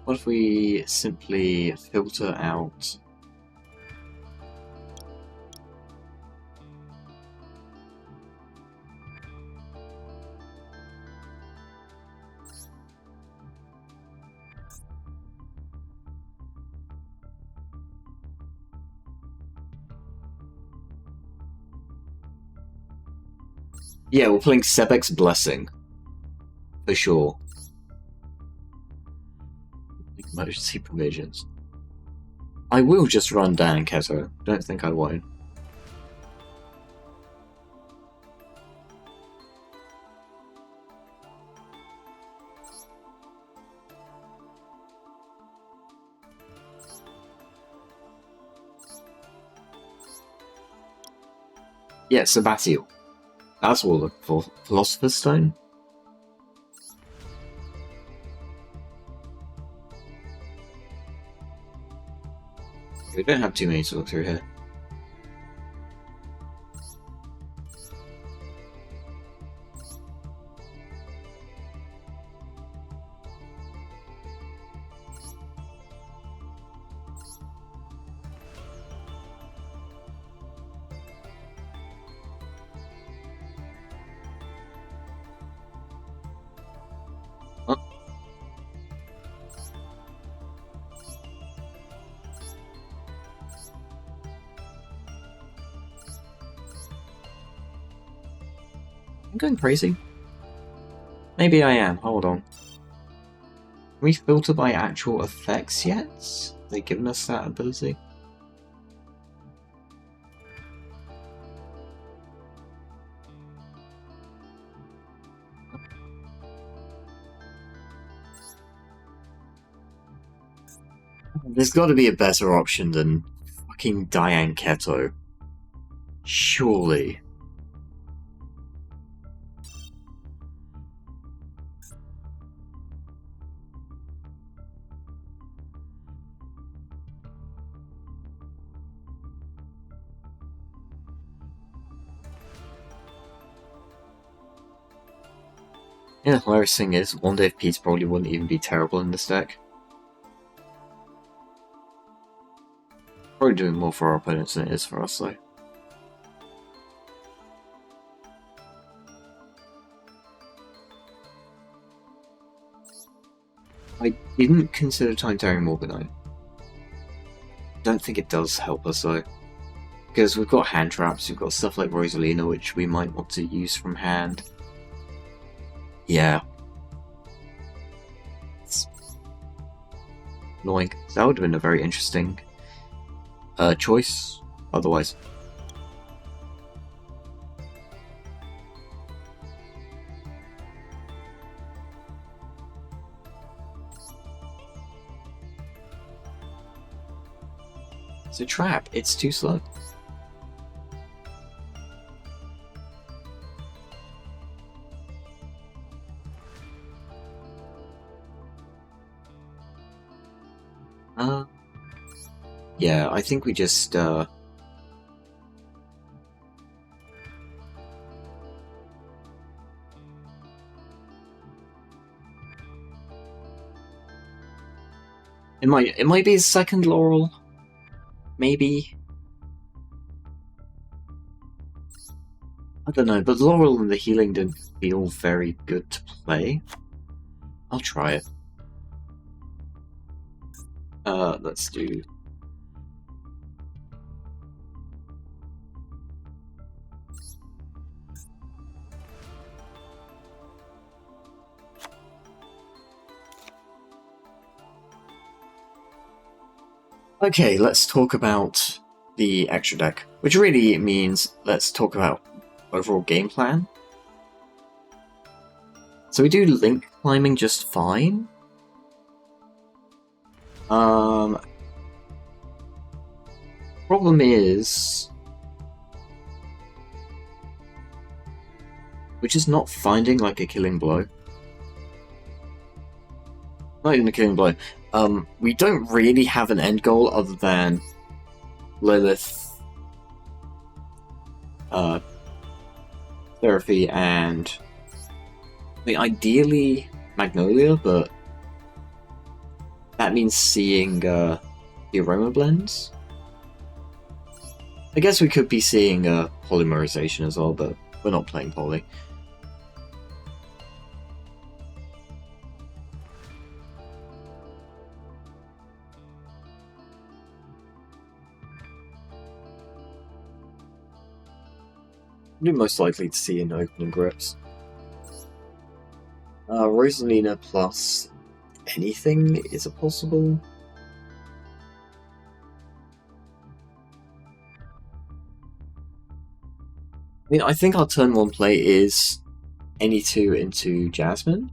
What if we simply filter out... Yeah, we're playing Sebek's Blessing. For sure. Emergency provisions. I will just run down Keto. Don't think I won't. Yeah, Sabbatial. That's what we're looking for. Philosopher's Stone? We don't have too many to look through here. I'm going crazy. Maybe I am. Hold on. Can we filter by actual effects yet? Have they given us that ability? There's got to be a better option than fucking Diane Keto. Surely. Yeah, the hilarious thing is, one day of peace probably wouldn't even be terrible in this deck. Probably doing more for our opponents than it is for us, though. I didn't consider Time Tearing Morganite. Don't think it does help us, though. Because we've got hand traps, we've got stuff like Rosalina, which we might want to use from hand. Yeah. It's annoying. That would have been a very interesting choice, otherwise. It's a trap, it's too slow. Yeah, I think we just, It might be his second Laurel. Maybe. I don't know, but Laurel and the healing didn't feel very good to play. I'll try it. Let's do... Okay, let's talk about the extra deck, which really means let's talk about overall game plan. So we do link climbing just fine. Problem is, we're just not finding like a killing blow. Not even a killing blow. We don't really have an end goal other than Lilith, Therapy, and I mean, ideally Magnolia, but that means seeing the aroma blends. I guess we could be seeing polymerization as well, but we're not playing poly. You're most likely to see in opening grips. Rosalina plus anything, is it possible? I mean, I think our turn 1 play is any 2 into Jasmine.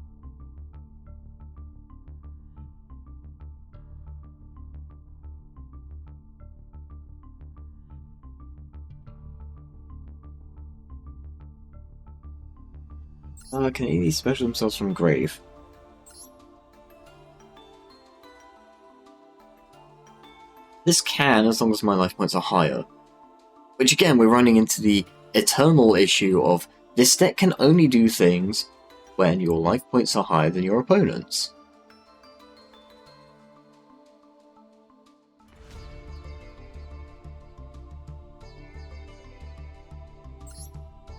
Can any of these special themselves from Grave? This can, as long as my life points are higher. Which again, we're running into the eternal issue of this deck can only do things when your life points are higher than your opponent's.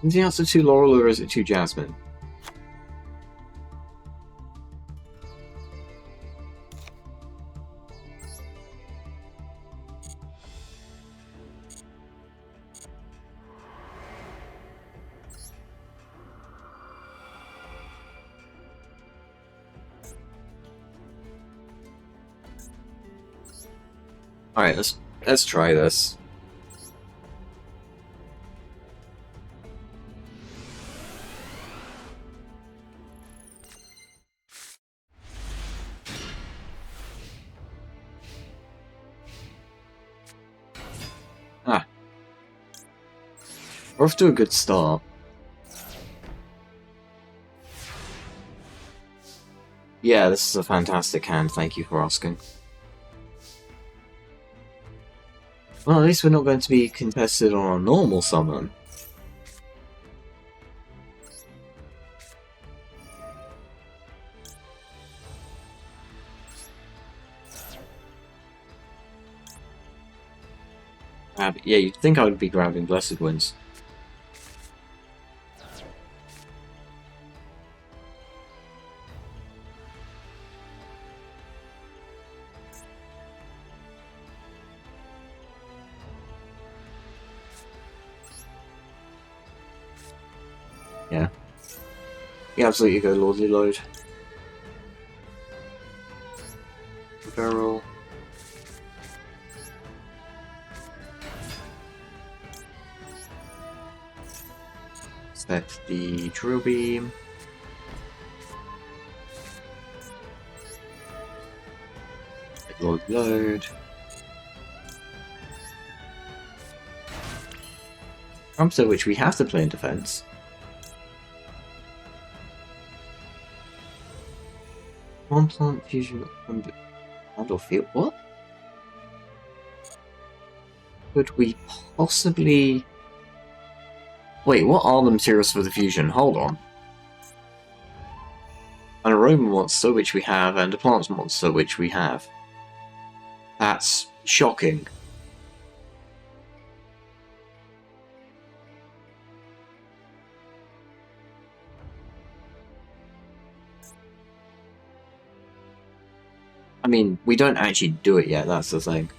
Is the answer 2 Laurel or is it 2 Jasmine? Alright, let's try this. Ah. We're off to a good start. Yeah, this is a fantastic hand, thank you for asking. Well, at least we're not going to be contested on a normal summon. Yeah, you'd think I would be grabbing Blessed Winds. Yeah. You absolutely go Lordly Load. Barrel. Set the Drill Beam. Lordly Load. After which we have to play in defense. One plant fusion or field. What? Could we possibly... Wait, what are the materials for the fusion? Hold on. An aroma monster, which we have, and a plant monster, which we have. That's shocking. I mean, we don't actually do it yet, that's the thing.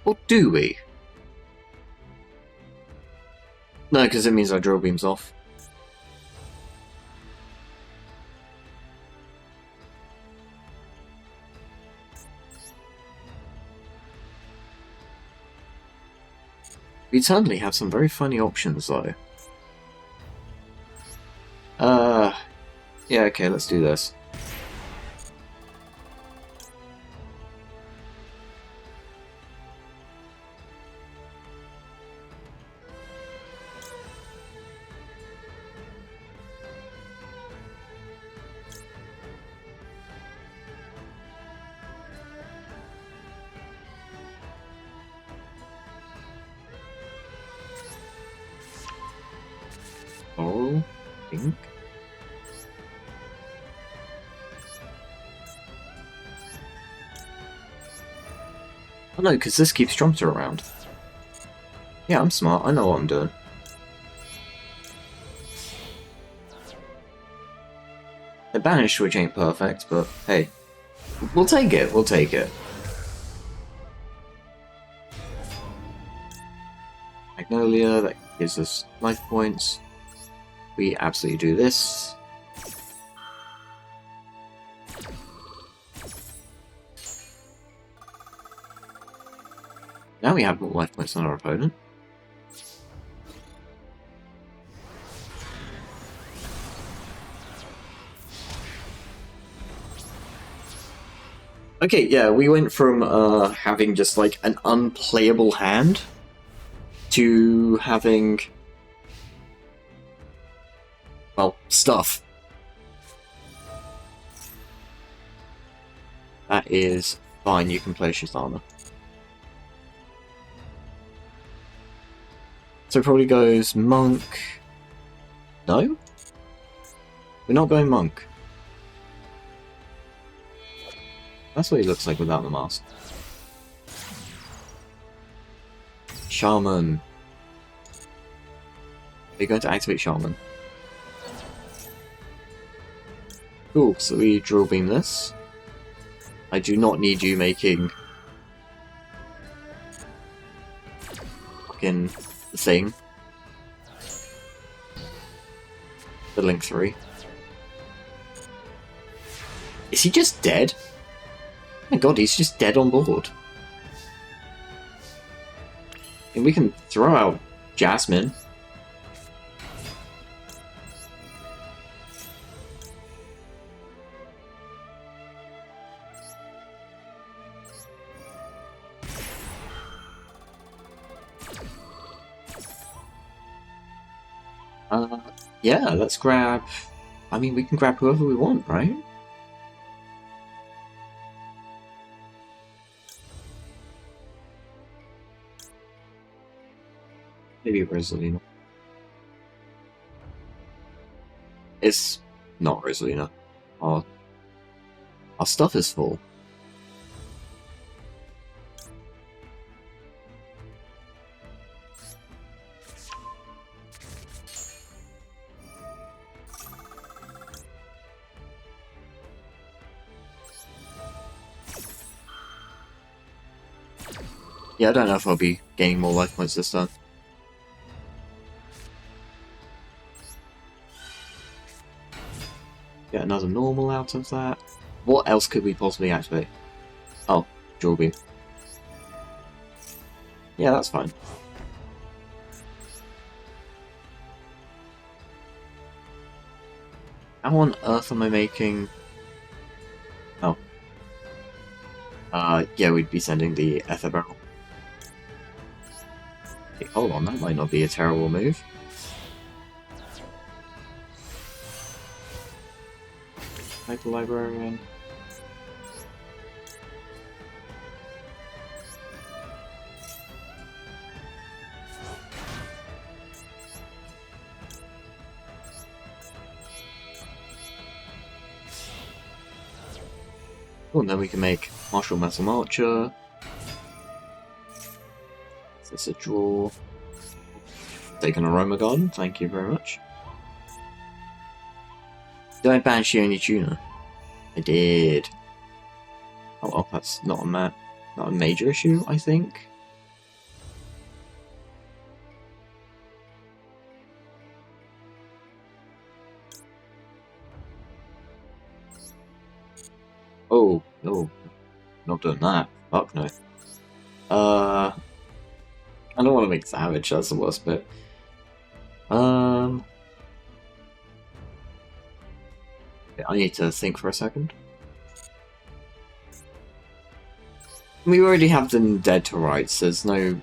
Or do we? No, because it means our drill beam's off. We certainly have some very funny options, though. Yeah, okay, let's do this. Oh, pink. Oh no, because this keeps Stromter around. Yeah, I'm smart. I know what I'm doing. The banished, which ain't perfect, but hey. We'll take it, we'll take it. Magnolia, that gives us life points. We absolutely do this. Now we have more life points than our opponent. Okay, yeah, we went from having just like an unplayable hand to having, well, stuff. That is fine, you can play Shazana. So it probably goes Monk. No? We're not going Monk. That's what he looks like without the mask. Shaman. Are you going to activate Shaman? Cool, so we drill beam this. I do not need you making fucking the thing. The Link 3. Is he just dead? Oh my god, he's just dead on board. And we can throw out Jasmine. Yeah, let's grab... I mean, we can grab whoever we want, right? Maybe Rosalina. It's not Rosalina. Our stuff is full. Yeah, I don't know if I'll be gaining more life points this time. Get another normal out of that. What else could we possibly activate? Oh, Jewel. Yeah, that's fine. How on earth am I making... Oh. Yeah, we'd be sending the Ether Barrel. Okay, hold on, that might not be a terrible move. Hyper Librarian. Oh, and then we can make Martial Metal Marcher. Is this a draw? Take an Aroma Garden, thank you very much. Did I ban Shioni Tuna? I did. Oh well, that's not a major issue, I think. Oh, no. Not doing that. Fuck no. I don't want to make Savage, that's the worst bit. I need to think for a second. We already have them dead to rights, so there's no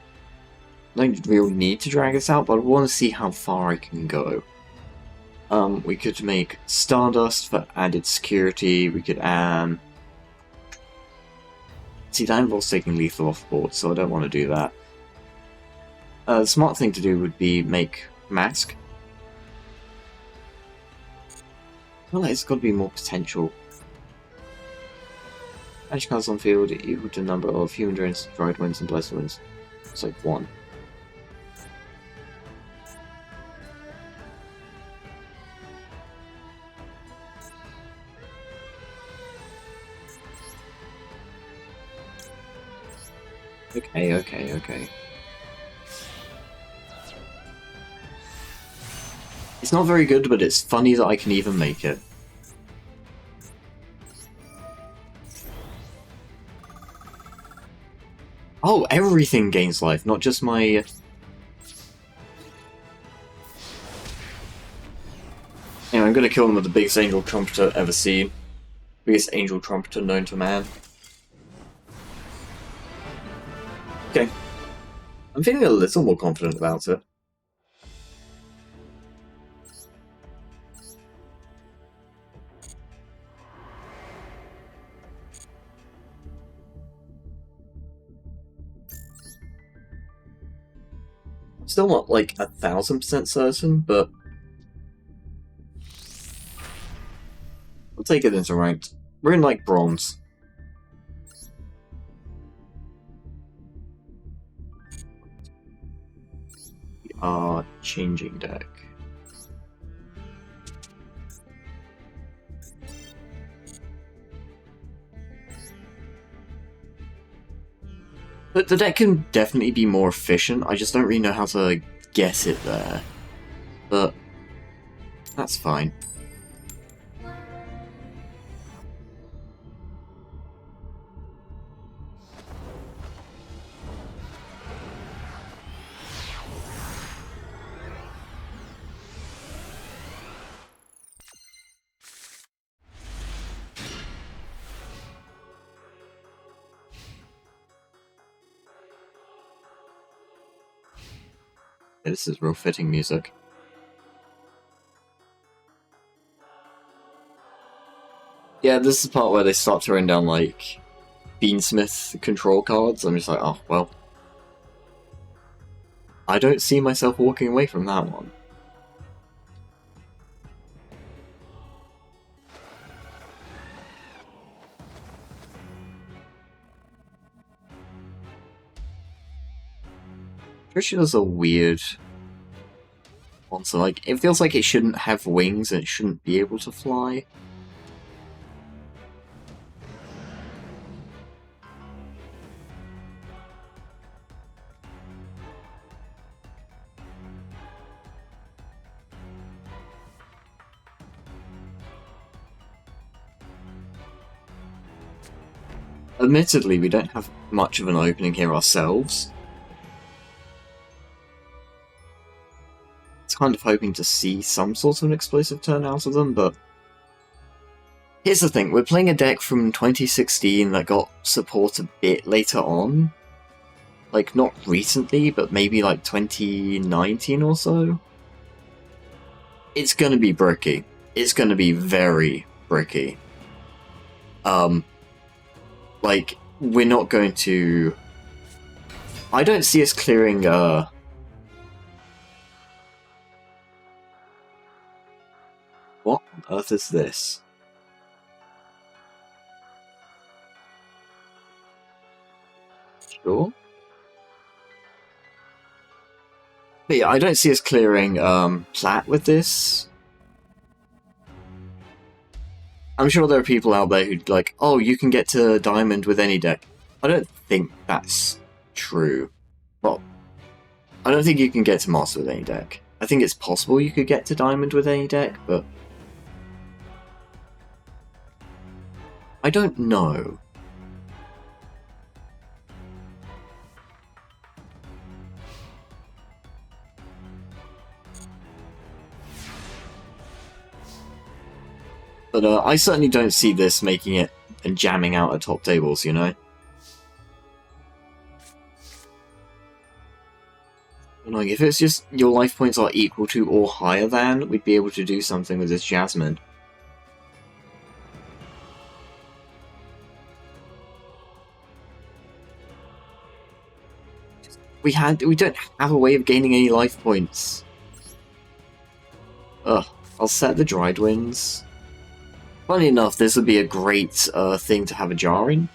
real need to drag this out, but I want to see how far I can go. We could make Stardust for added security, we could see, that involves taking lethal off board, so I don't want to do that. The smart thing to do would be make Mask. I feel like it's got to be more potential. Magic cards on field equal to the number of human drains, dried winds, and blessed winds. It's like 1. Okay. It's not very good, but it's funny that I can even make it. Oh, everything gains life, not just my... Anyway, I'm gonna kill them with the biggest angel trumpeter ever seen. Biggest angel trumpeter known to man. Okay. I'm feeling a little more confident about it. Still not like 1000% certain, but we'll take it into ranked. We're in like bronze. We are changing deck. But the deck can definitely be more efficient, I just don't really know how to get it there. But that's fine. Yeah, this is real fitting music. Yeah, this is the part where they start throwing down, like, Beansmith control cards. I'm just like, oh, well. I don't see myself walking away from that one. Trishula's a weird monster. Like, it feels like it shouldn't have wings and it shouldn't be able to fly. Admittedly, we don't have much of an opening here ourselves. It's kind of hoping to see some sort of an explosive turn out of them, but here's the thing, we're playing a deck from 2016 that got support a bit later on. Like, not recently, but maybe like 2019 or so. It's gonna be bricky. It's gonna be very bricky. Like, we're not going to... I don't see us clearing, What on earth is this? Sure. But yeah, I don't see us clearing, Plat with this. I'm sure there are people out there who'd like, oh, you can get to Diamond with any deck. I don't think that's true. Well, I don't think you can get to Master with any deck. I think it's possible you could get to Diamond with any deck, but... I don't know. But I certainly don't see this making it and jamming out at top tables, you know? Like, if it's just your life points are equal to or higher than, we'd be able to do something with this Jasmine. We don't have a way of gaining any life points. Ugh, I'll set the Dried Winds. Funny enough, this would be a great thing to have a jar in.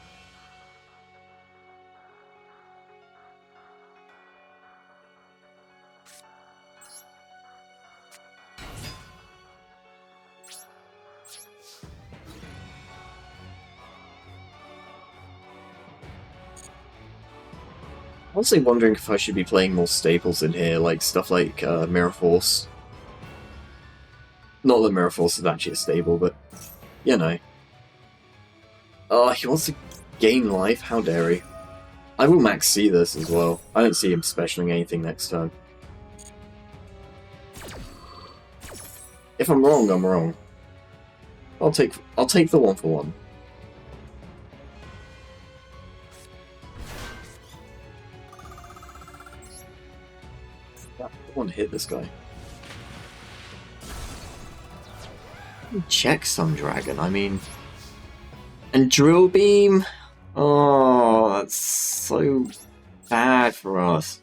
I'm honestly wondering if I should be playing more staples in here, like stuff like Mirror Force. Not that Mirror Force is actually a staple, but you know. Oh, he wants to gain life? How dare he? I will max see this as well. I don't see him specialing anything next turn. If I'm wrong, I'm wrong. I'll take the 1-for-1. I want to hit this guy. Check some dragon, I mean... And Drill Beam? Oh, that's so bad for us.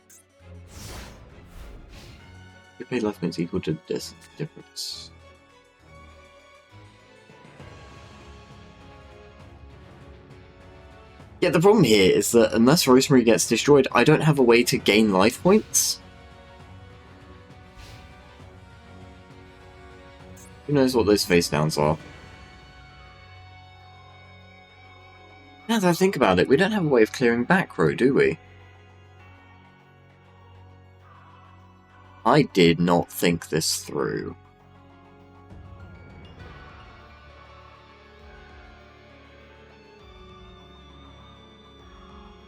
You pay life points equal to this difference. Yeah, the problem here is that unless Rosemary gets destroyed, I don't have a way to gain life points. Who knows what those face downs are? Now that I think about it, we don't have a way of clearing back row, do we? I did not think this through.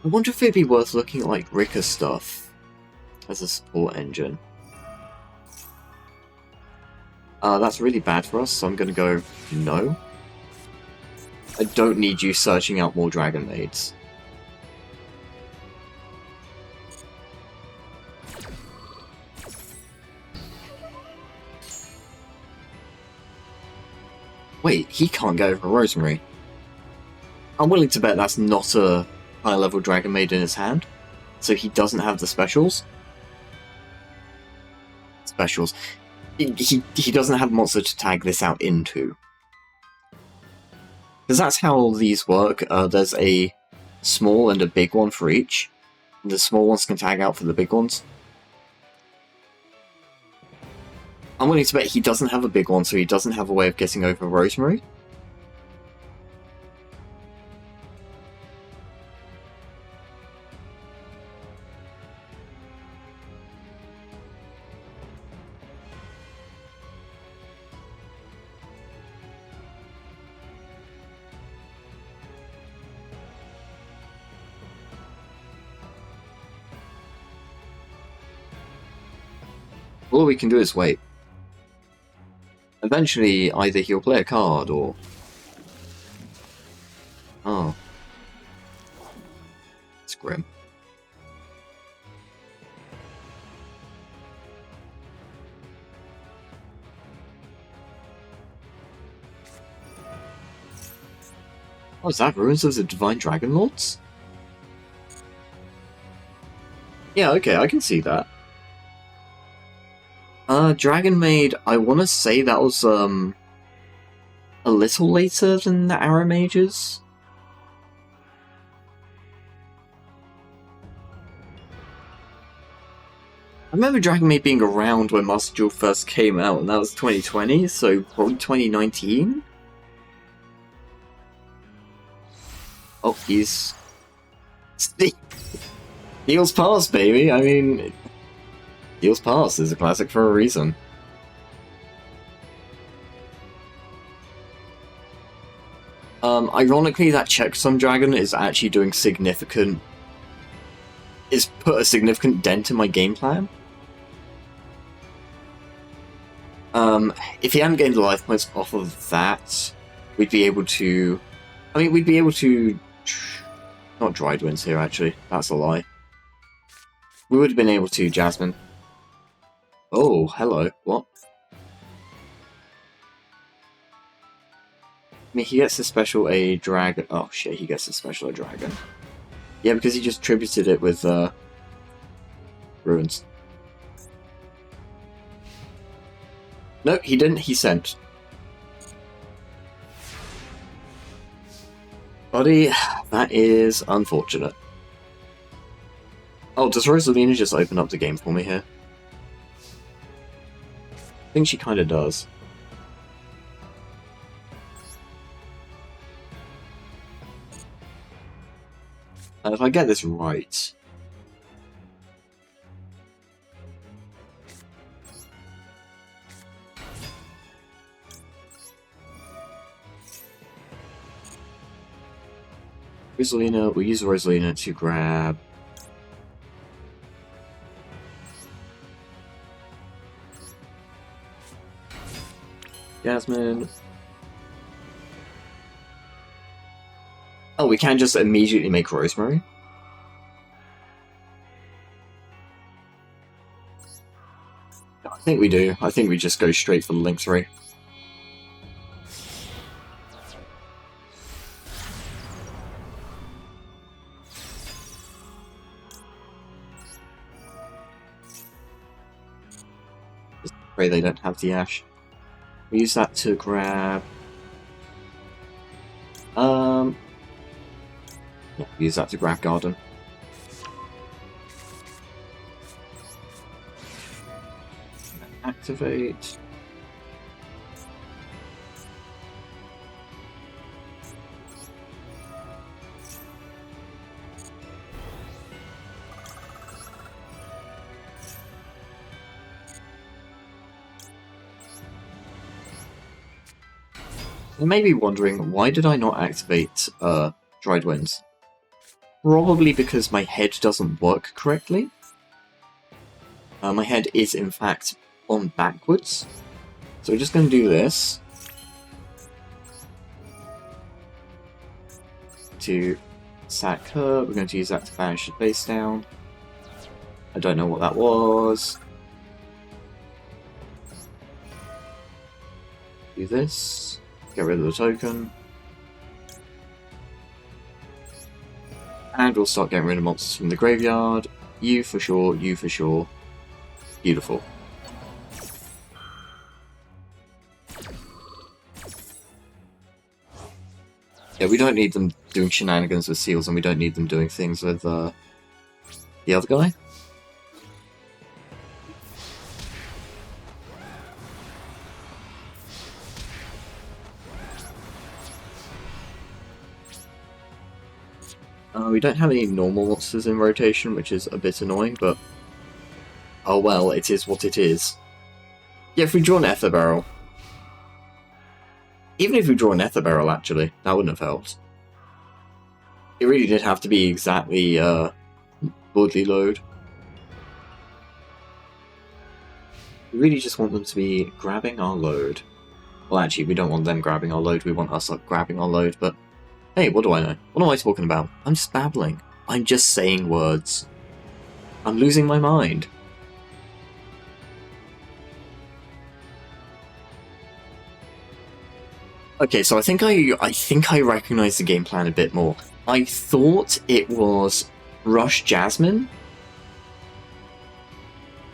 I wonder if it'd be worth looking at like Rika stuff as a support engine. That's really bad for us, so I'm gonna go no. I don't need you searching out more Dragon Maids. Wait, he can't go over Rosemary. I'm willing to bet that's not a high-level Dragon Maid in his hand, so he doesn't have the specials. He doesn't have monster to tag this out into. Because that's how these work. There's a small and a big one for each. The small ones can tag out for the big ones. I'm willing to bet he doesn't have a big one, so he doesn't have a way of getting over Rosemary. All we can do is wait. Eventually, either he'll play a card, or... Oh. It's grim. Oh, is that Ruins of the Divine Dragon Lords? Yeah, okay, I can see that. Dragon Maid, I want to say that was, a little later than the Aromages. I remember Dragon Maid being around when Master Duel first came out, and that was 2020, so probably 2019? Oh, he's... Heals Pass, baby! I mean... Heals Pass is a classic for a reason. Ironically, that checksum dragon is actually doing significant... is put a significant dent in my game plan. If he hadn't gained the life points off of that, we'd be able to... I mean, we'd be able to... Not Dried Winds here, actually. That's a lie. We would have been able to, Jasmine. Oh, hello. What? I mean, he gets a special a dragon. Oh shit, he gets a special a dragon. Yeah, because he just tributed it with ruins. No, he didn't. He sent. Buddy, that is unfortunate. Oh, does Rosalina just open up the game for me here? I think she kind of does. And if I get this right... Rosalina, we'll use Rosalina to grab... Jasmine. Oh, we can just immediately make Rosemary? I think we do. I think we just go straight for the Link 3. Just pray they don't have the Ash. We use that to grab... Yeah, we use that to grab Garden. Activate. You may be wondering, why did I not activate Dried Winds? Probably because my head doesn't work correctly. My head is, in fact, on backwards. So we're just going to do this. To sack her, we're going to use that to banish the face down. I don't know what that was. Do this. Get rid of the token. And we'll start getting rid of monsters from the graveyard. You for sure, you for sure. Beautiful. Yeah, we don't need them doing shenanigans with seals, and we don't need them doing things with the other guy. We don't have any normal monsters in rotation, which is a bit annoying, but oh well, it is what it is. Yeah, if we draw an Ether Barrel. Even if we draw an Ether Barrel, actually, that wouldn't have helped. It really did have to be exactly Bloodly Load. We really just want them to be grabbing our load. Well, actually, we don't want them grabbing our load, we want us grabbing our load, but hey, what do I know? What am I talking about? I'm just babbling. I'm just saying words. I'm losing my mind. Okay, so I think I recognize the game plan a bit more. I thought it was Rush Jasmine.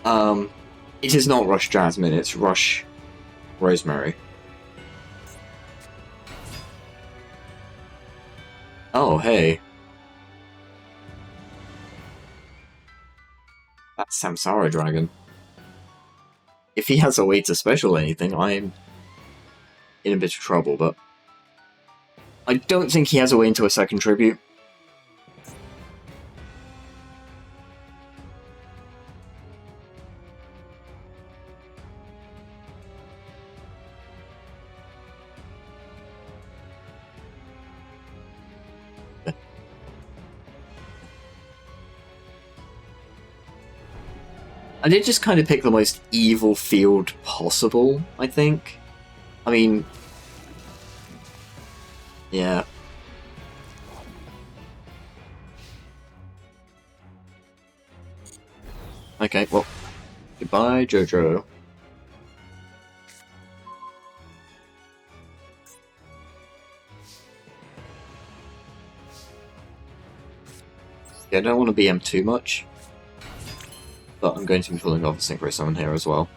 It is not Rush Jasmine, it's Rush Rosemary. Oh, hey. That's Samsara Dragon. If he has a way to special anything, I'm in a bit of trouble, but I don't think he has a way into a second tribute. I did just kind of pick the most evil field possible, I think. I mean, yeah. Okay, well, goodbye, Jojo. Yeah, I don't want to BM too much, but I'm going to be pulling off a Synchro Summon here as well.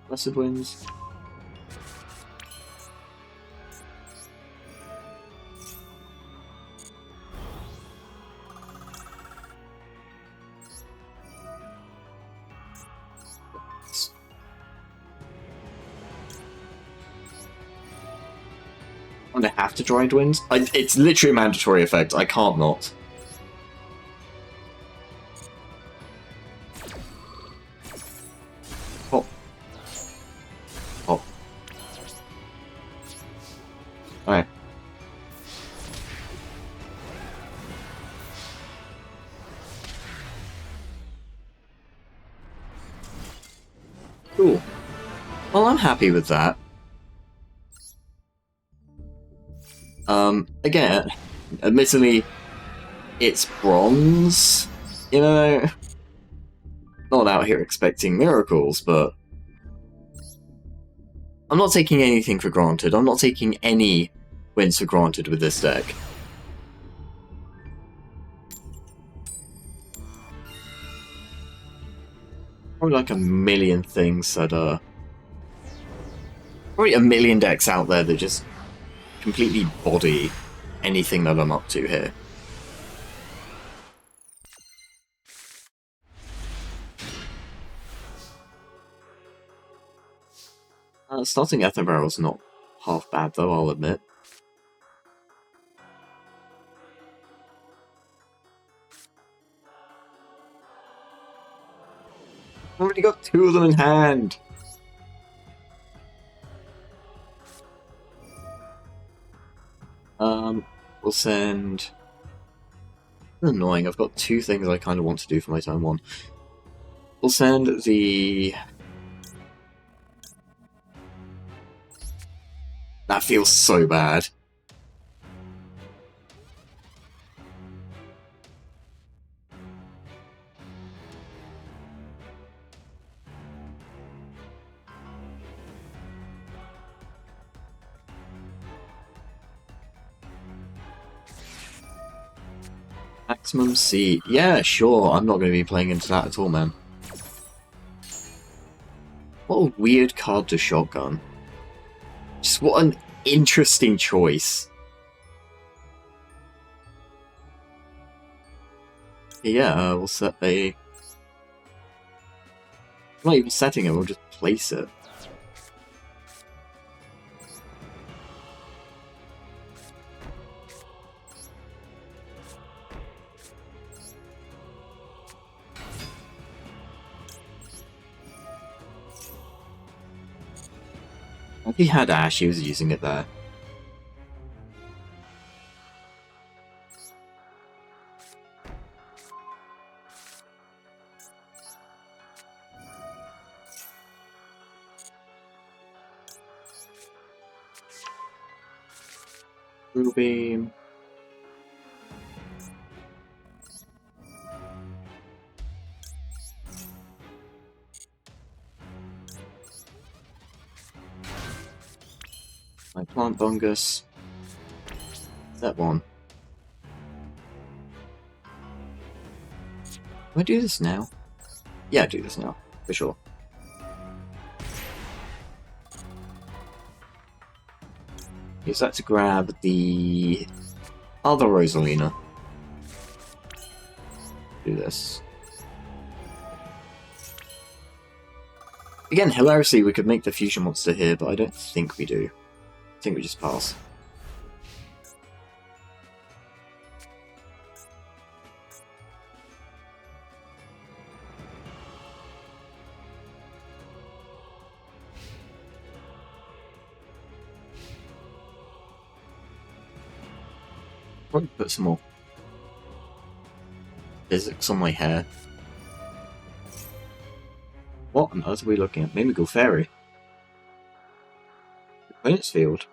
Blessed Winds. I'm gonna have to Dried Winds. It's literally a mandatory effect. I can't not. Oh. Oh. Alright. Cool. Well, I'm happy with that. Again, admittedly, it's bronze, you know? Not out here expecting miracles, but I'm not taking anything for granted. I'm not taking any wins for granted with this deck. Probably like a million things that probably a million decks out there that just completely body anything that I'm up to here. Starting Ether Barrel's not half bad though, I'll admit. I've already got two of them in hand! We'll send... It's annoying, I've got two things I kind of want to do for my turn one. We'll send the... That feels so bad. Maximum C. Yeah, sure. I'm not going to be playing into that at all, man. What a weird card to shotgun. Just what an interesting choice. Yeah, we'll set a... I'm not even setting it, we'll just place it. If he had Ash, he was using it there. Blue Beam. My Plant Fungus. That one. Do I do this now? Yeah, I do this now, for sure. Use that to grab the other Rosalina. Do this. Again, hilariously, we could make the fusion monster here, but I don't think we do. I think we just pass. Probably put some more physics on my hair. What on earth are we looking at? Mimical Fairy. Opponent's field.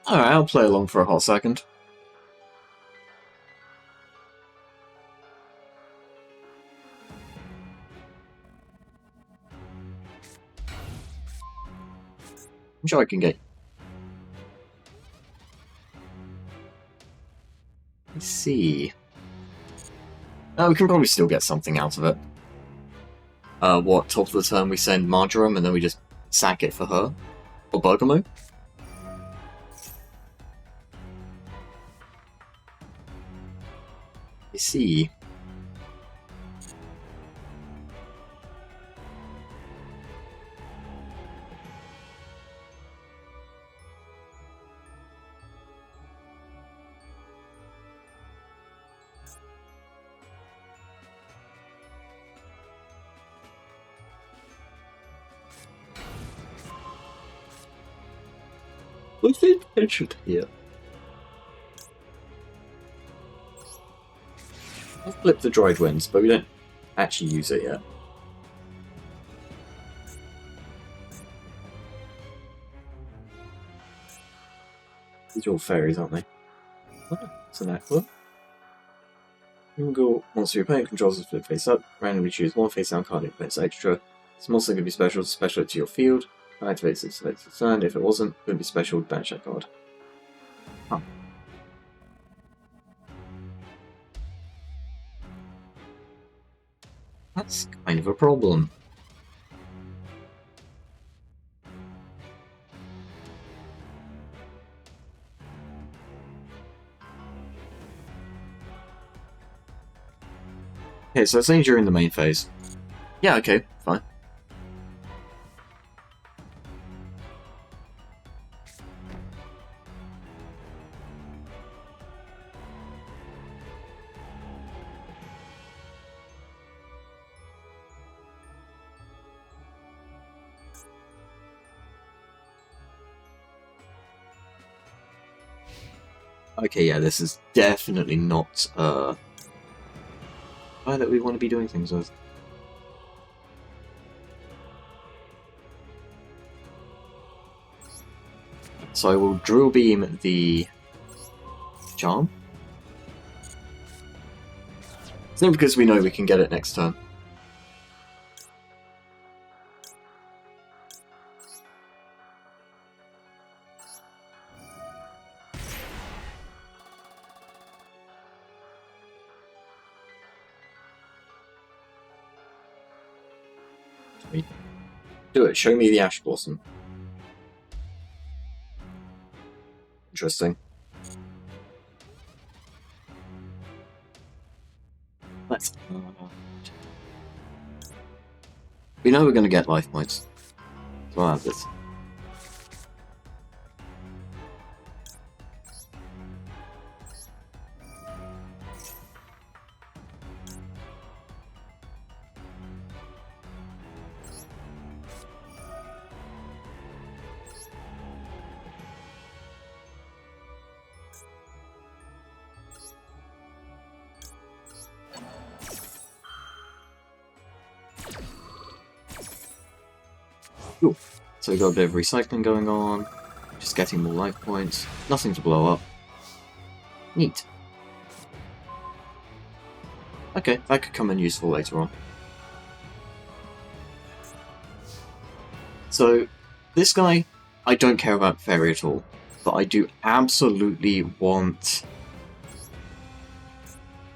Alright, I'll play along for a hot second. I'm sure I can get... Let's see... Oh, we can probably still get something out of it. What, top of the turn we send Marjoram and then we just sack it for her? Or Bergamo? I see. What's the intention here? I've flipped the Dried Winds, but we don't actually use it yet. These are all fairies, aren't they? Oh, it's an aqua. You can go once your opponent controls this flip face up, randomly choose one face down card if it's extra. It's also going to be special it to your field. Activates it, selects its turn. If it wasn't, it would be special, banish that card. Huh. That's kind of a problem. Okay, so it's only during the main phase. Yeah, okay, fine. Okay, yeah, this is definitely not that we want to be doing things with. So I will Drill Beam the Charm. It's not because we know we can get it next turn. Do it, show me the Ash Blossom. Interesting. Let's... we know we're going to get life points. So I'll have this. Cool. So we've got a bit of recycling going on, just getting more life points, nothing to blow up. Neat. Okay, that could come in useful later on. So, this guy, I don't care about Fairy at all, but I do absolutely want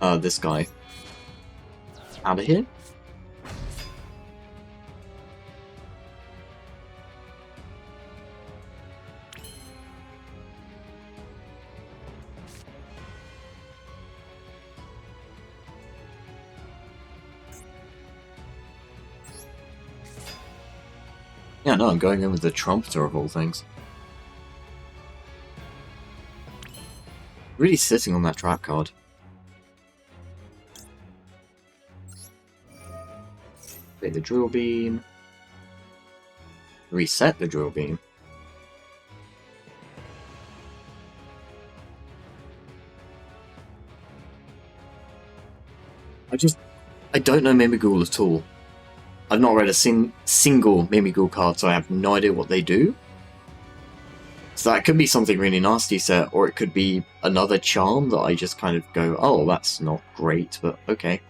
this guy out of here. Yeah, no, I'm going in with the Trumpeter of all things. Really sitting on that trap card. Play the Drill Beam. Reset the Drill Beam. I don't know Mimighoul at all. I've not read a single Mimighoul card, so I have no idea what they do. So that could be something really nasty set, or it could be another charm that I just kind of go, oh, that's not great, but okay.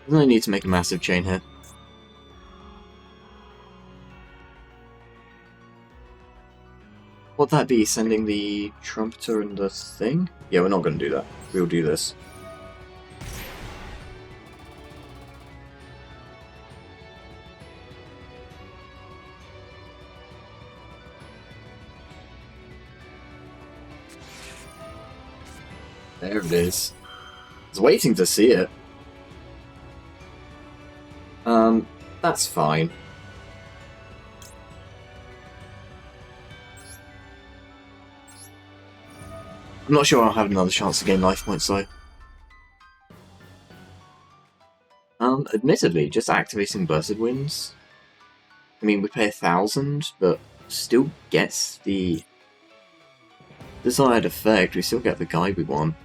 There's no need to make a massive chain here. Would that be sending the Trumpeter and the thing? Yeah, we're not going to do that. We'll do this. There it is. I was waiting to see it. That's fine. I'm not sure I'll have another chance to gain life points though. Admittedly, just activating Blessed Winds. I mean, we pay 1,000, but still gets the desired effect. We still get the guy we want.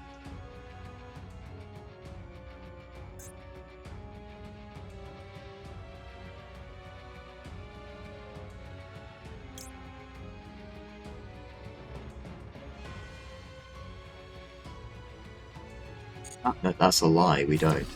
Ah, no, that's a lie, we don't.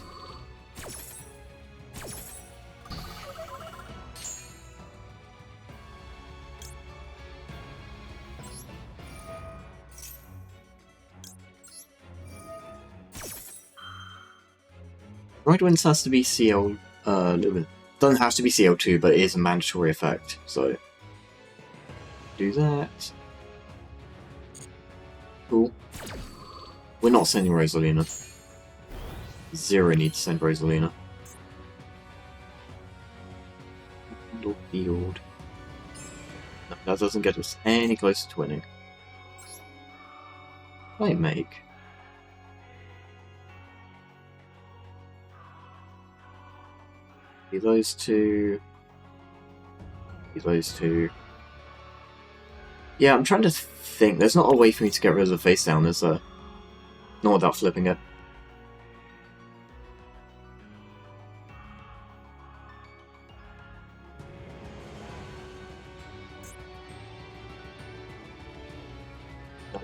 Right Winds has to be CL... doesn't have to be CL2, but it is a mandatory effect, so... do that. Cool. We're not sending Rosalina. Zero need to send Rosalina. Handle field. No, that doesn't get us any closer to winning. I make. Be those two. Be those two. Yeah, I'm trying to think. There's not a way for me to get rid of the face down, is there? Not without flipping it.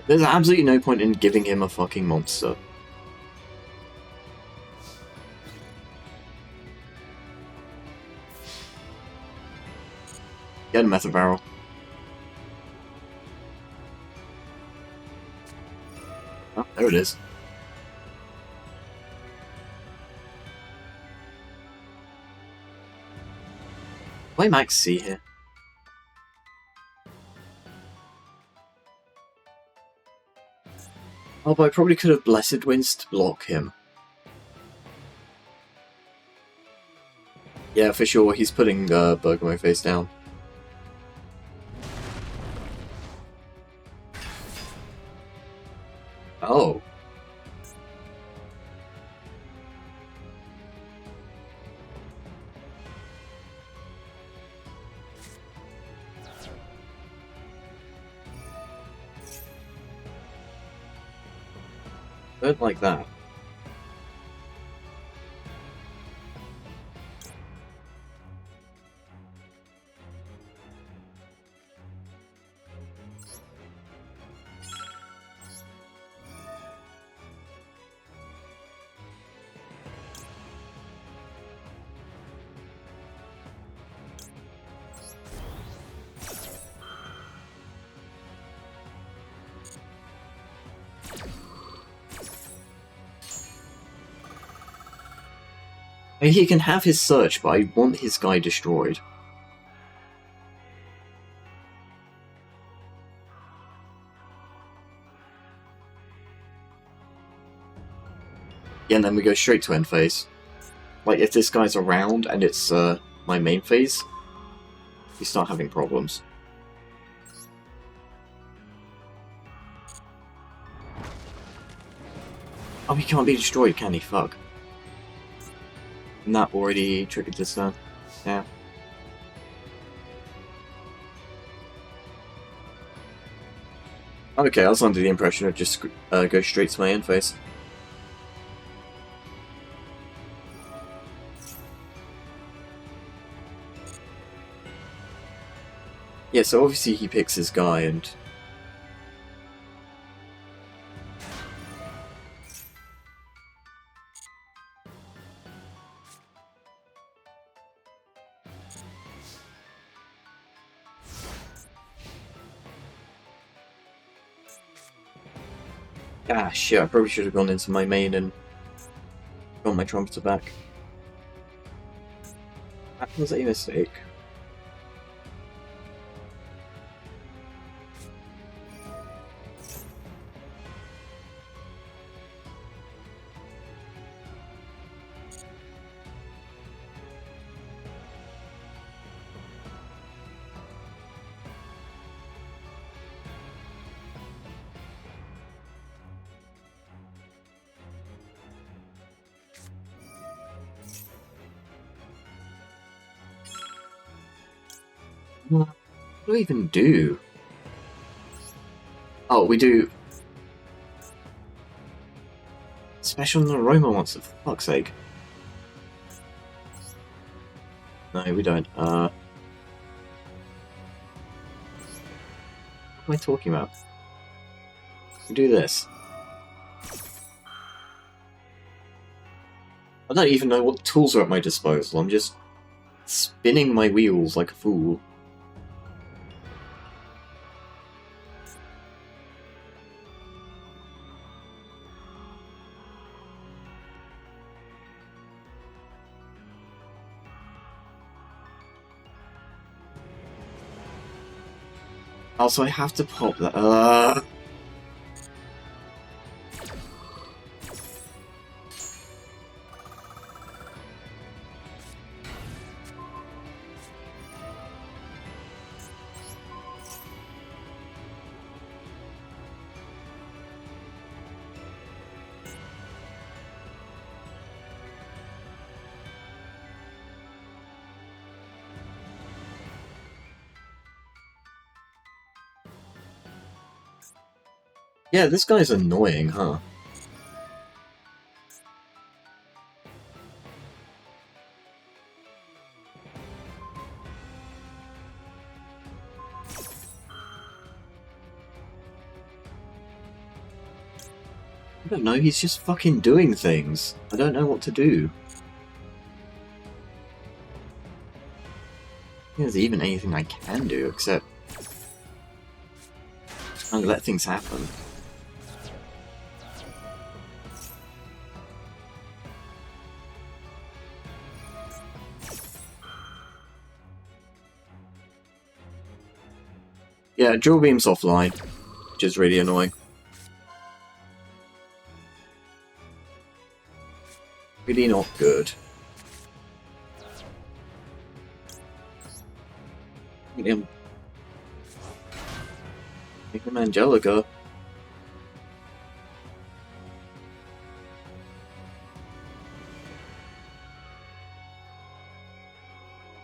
There's absolutely no point in giving him a fucking monster. Get a Meta Barrel. Oh, there it is. Why Max C here? Oh, but I probably could have Blessed Winds to block him. Yeah, for sure, he's putting Bergamo face down. Oh. Don't like that. I mean, he can have his search, but I want his guy destroyed. Yeah, and then we go straight to end phase. Like, if this guy's around and it's my main phase, we start having problems. Oh, he can't be destroyed, can he? Fuck. And that already triggered this turn. Yeah. Okay, I was under the impression of just go straight to my end phase. Yeah, so obviously he picks his guy and... Ah, shit, I probably should have gone into my main and got my trumpeter back. That was a mistake. What do we even do? Oh, we do... Special Aroma monster, for fuck's sake. No, we don't. What am I talking about? We do this. I don't even know what tools are at my disposal, I'm just spinning my wheels like a fool. Also, I have to pop that. Yeah, this guy's annoying, huh? I don't know, he's just fucking doing things. I don't know what to do. There's even anything I can do except kind of let things happen. Yeah, Drill Beam's offline, which is really annoying. Really not good. Make him Angelica.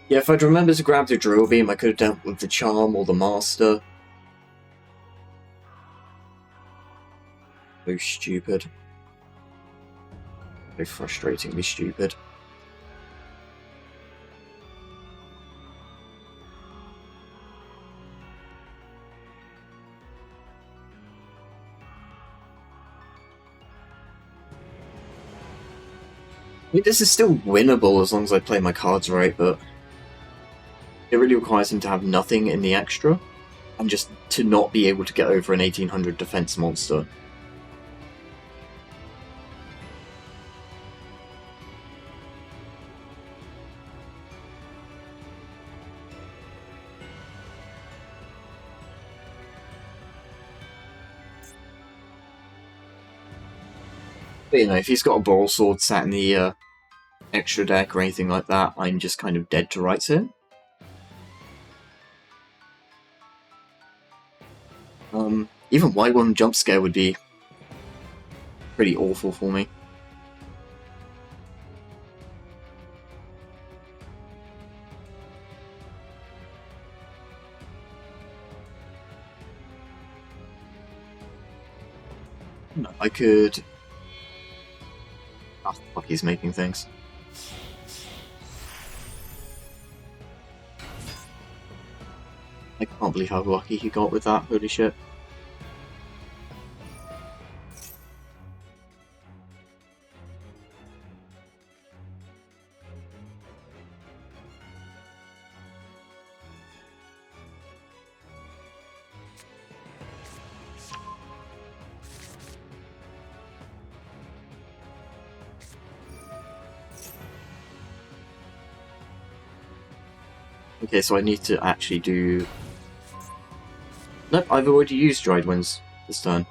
Yeah, if I'd remembered to grab the Drill Beam, I could have dealt with the Charm or the Master. So stupid. So frustratingly stupid. I mean, this is still winnable as long as I play my cards right, but it really requires him to have nothing in the extra, and just to not be able to get over an 1800 defense monster. But, you know, if he's got a Boral Sword sat in the extra deck or anything like that, I'm just kind of dead to rights here. Even White One Jump Scare would be pretty awful for me. No, I could... Oh, fuck, he's making things. I can't believe how lucky he got with that, holy shit. Okay, so I need to actually do... Nope, I've already used Dried Winds this turn.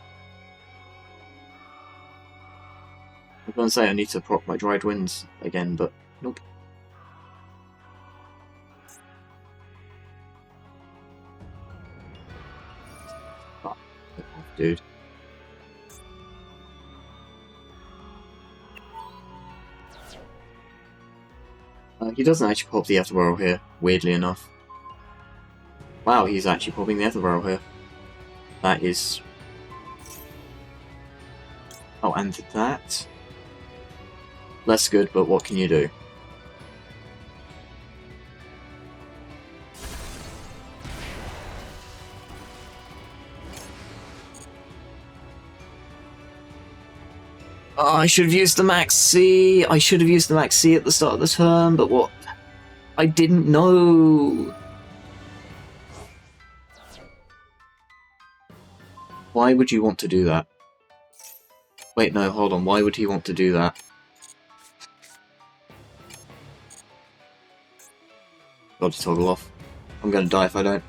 I was going to say I need to proc my Dried Winds again, but nope. Oh, dude. He doesn't actually pop the Etherworld here, weirdly enough. Wow, he's actually popping the Etherworld here. That is... Oh, and that... Less good, but what can you do? Oh, I should have used the Max C! I should have used the Max C at the start of the turn, but what? I didn't know! Why would you want to do that? Wait, no, hold on. Why would he want to do that? Got to toggle off. I'm gonna die if I don't.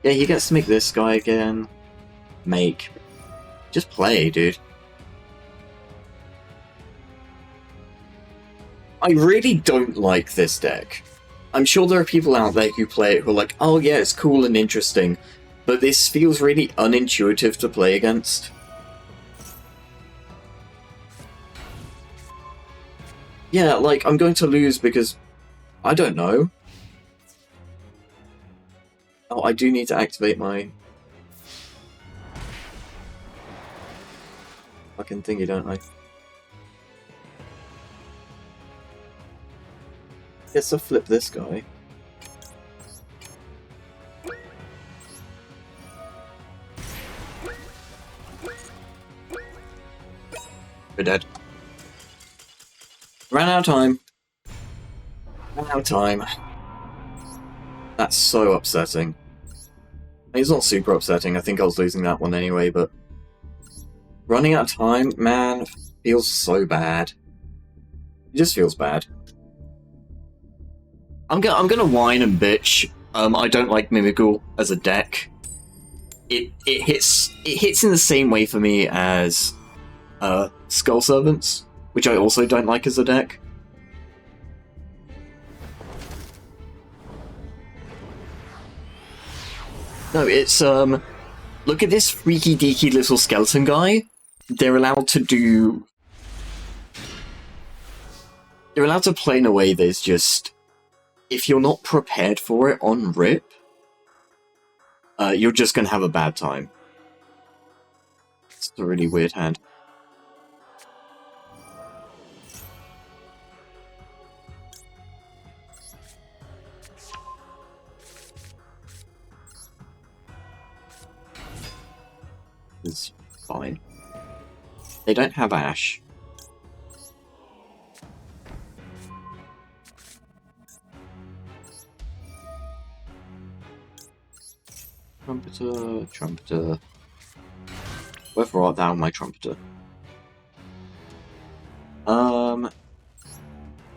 Yeah, he gets to make this guy again. Make. Just play, dude. I really don't like this deck. I'm sure there are people out there who play it who are like, oh yeah, it's cool and interesting, but this feels really unintuitive to play against. Yeah, like, I'm going to lose because... I don't know. Oh, I do need to activate my... fucking thingy, don't I? Guess I'll flip this guy. We're dead. Ran out of time. Ran out of time. That's so upsetting. It's not super upsetting, I think I was losing that one anyway, but... running out of time, man, feels so bad. It just feels bad. I'm gonna whine and bitch. I don't like Mimigul as a deck. It hits in the same way for me as Skull Servants, which I also don't like as a deck. No, it's look at this freaky deaky little skeleton guy. They're allowed to play in a way that's just, if you're not prepared for it on rip, you're just gonna have a bad time. It's a really weird hand. It's fine. They don't have Ash. Trumpeter, Trumpeter. Wherefore art thou, my Trumpeter?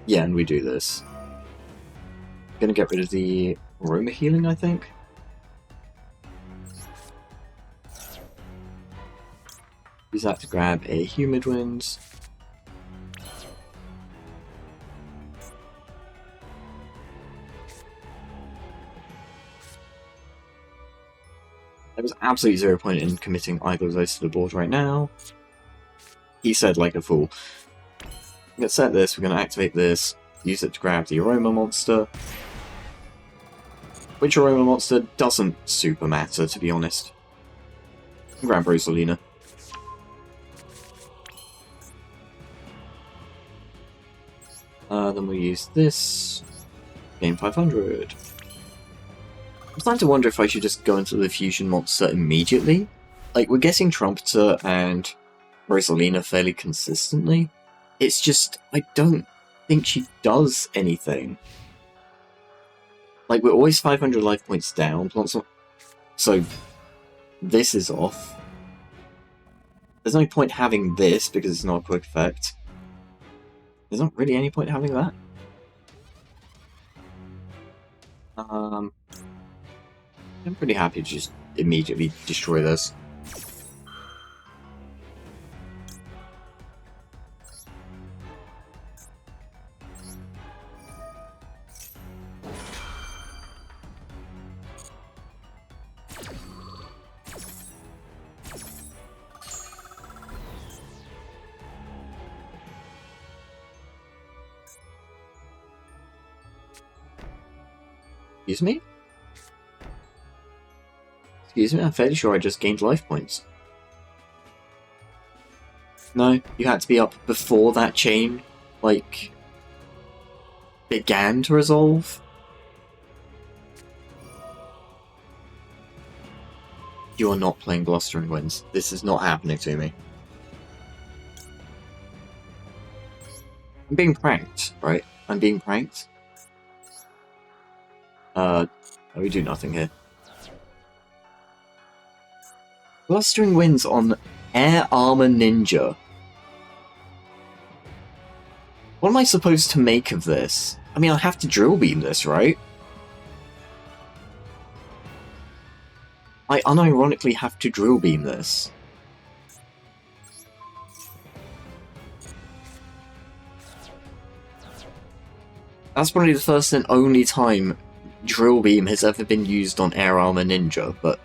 Yeah, and we do this. Gonna get rid of the Aroma Healing, I think. Use that to grab a Humid Winds. There was absolutely zero point in committing either of those to the board right now. He said like a fool. We're going to set this, we're going to activate this, use it to grab the Aroma Monster. Which Aroma Monster doesn't super matter, to be honest. Grab Rosalina. Then we'll use this. Game 500. I'm starting to wonder if I should just go into the fusion monster immediately. Like, we're getting Trumpeter and Rosalina fairly consistently. It's just, I don't think she does anything. Like, we're always 500 life points down. So, this is off. There's no point having this because it's not a quick effect. There's not really any point having that. I'm pretty happy to just immediately destroy this. Excuse me? Excuse me? I'm fairly sure I just gained life points. No, you had to be up before that chain, like, began to resolve? You are not playing Blustering Winds. This is not happening to me. I'm being pranked, right? I'm being pranked. We do nothing here. Blustering Winds on Air Armor Ninja. What am I supposed to make of this? I mean, I have to drill beam this, right? I unironically have to drill beam this. That's probably the first and only time drill beam has ever been used on Air Armor Ninja, but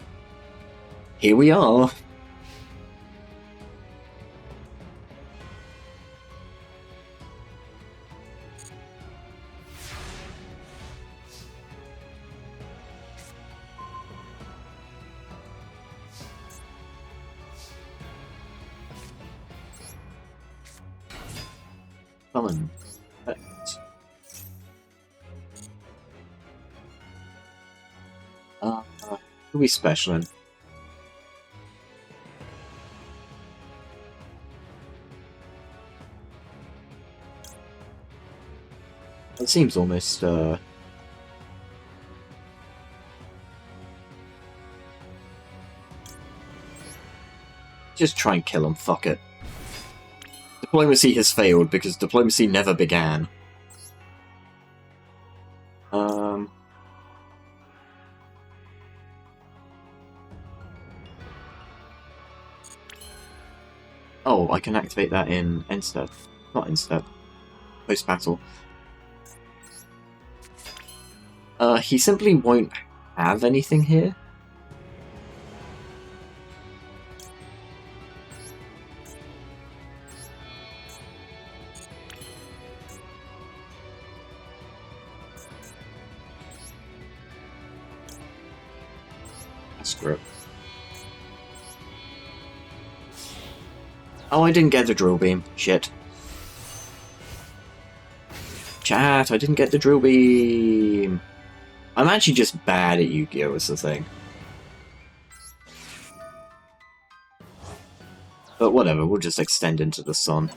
here we are. Summon. Who are we specialing? I It seems almost, just try and kill him, fuck it. Diplomacy has failed because diplomacy never began. Oh, I can activate that in end step. Not end step. Post-battle. He simply won't have anything here. Screw it. Oh, I didn't get the drill beam. Shit. Chat, I didn't get the drill beam. I'm actually just bad at Yu-Gi-Oh! Is the thing. But whatever, we'll just extend into the sun.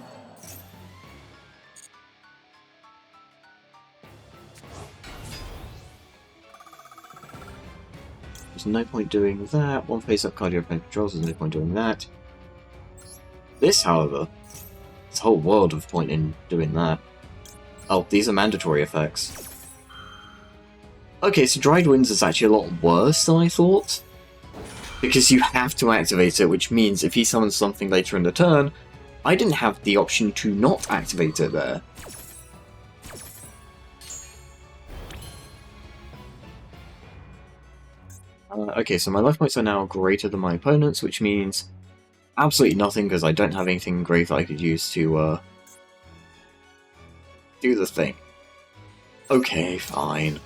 There's no point doing that. One face-up cardio pain controls, there's no point doing that. This, however, there's a whole world of point in doing that. Oh, these are mandatory effects. Okay, so Dried Winds is actually a lot worse than I thought. Because you have to activate it, which means if he summons something later in the turn, I didn't have the option to not activate it there. Okay, so my life points are now greater than my opponent's, which means absolutely nothing, because I don't have anything great that I could use to, do the thing. Okay, fine.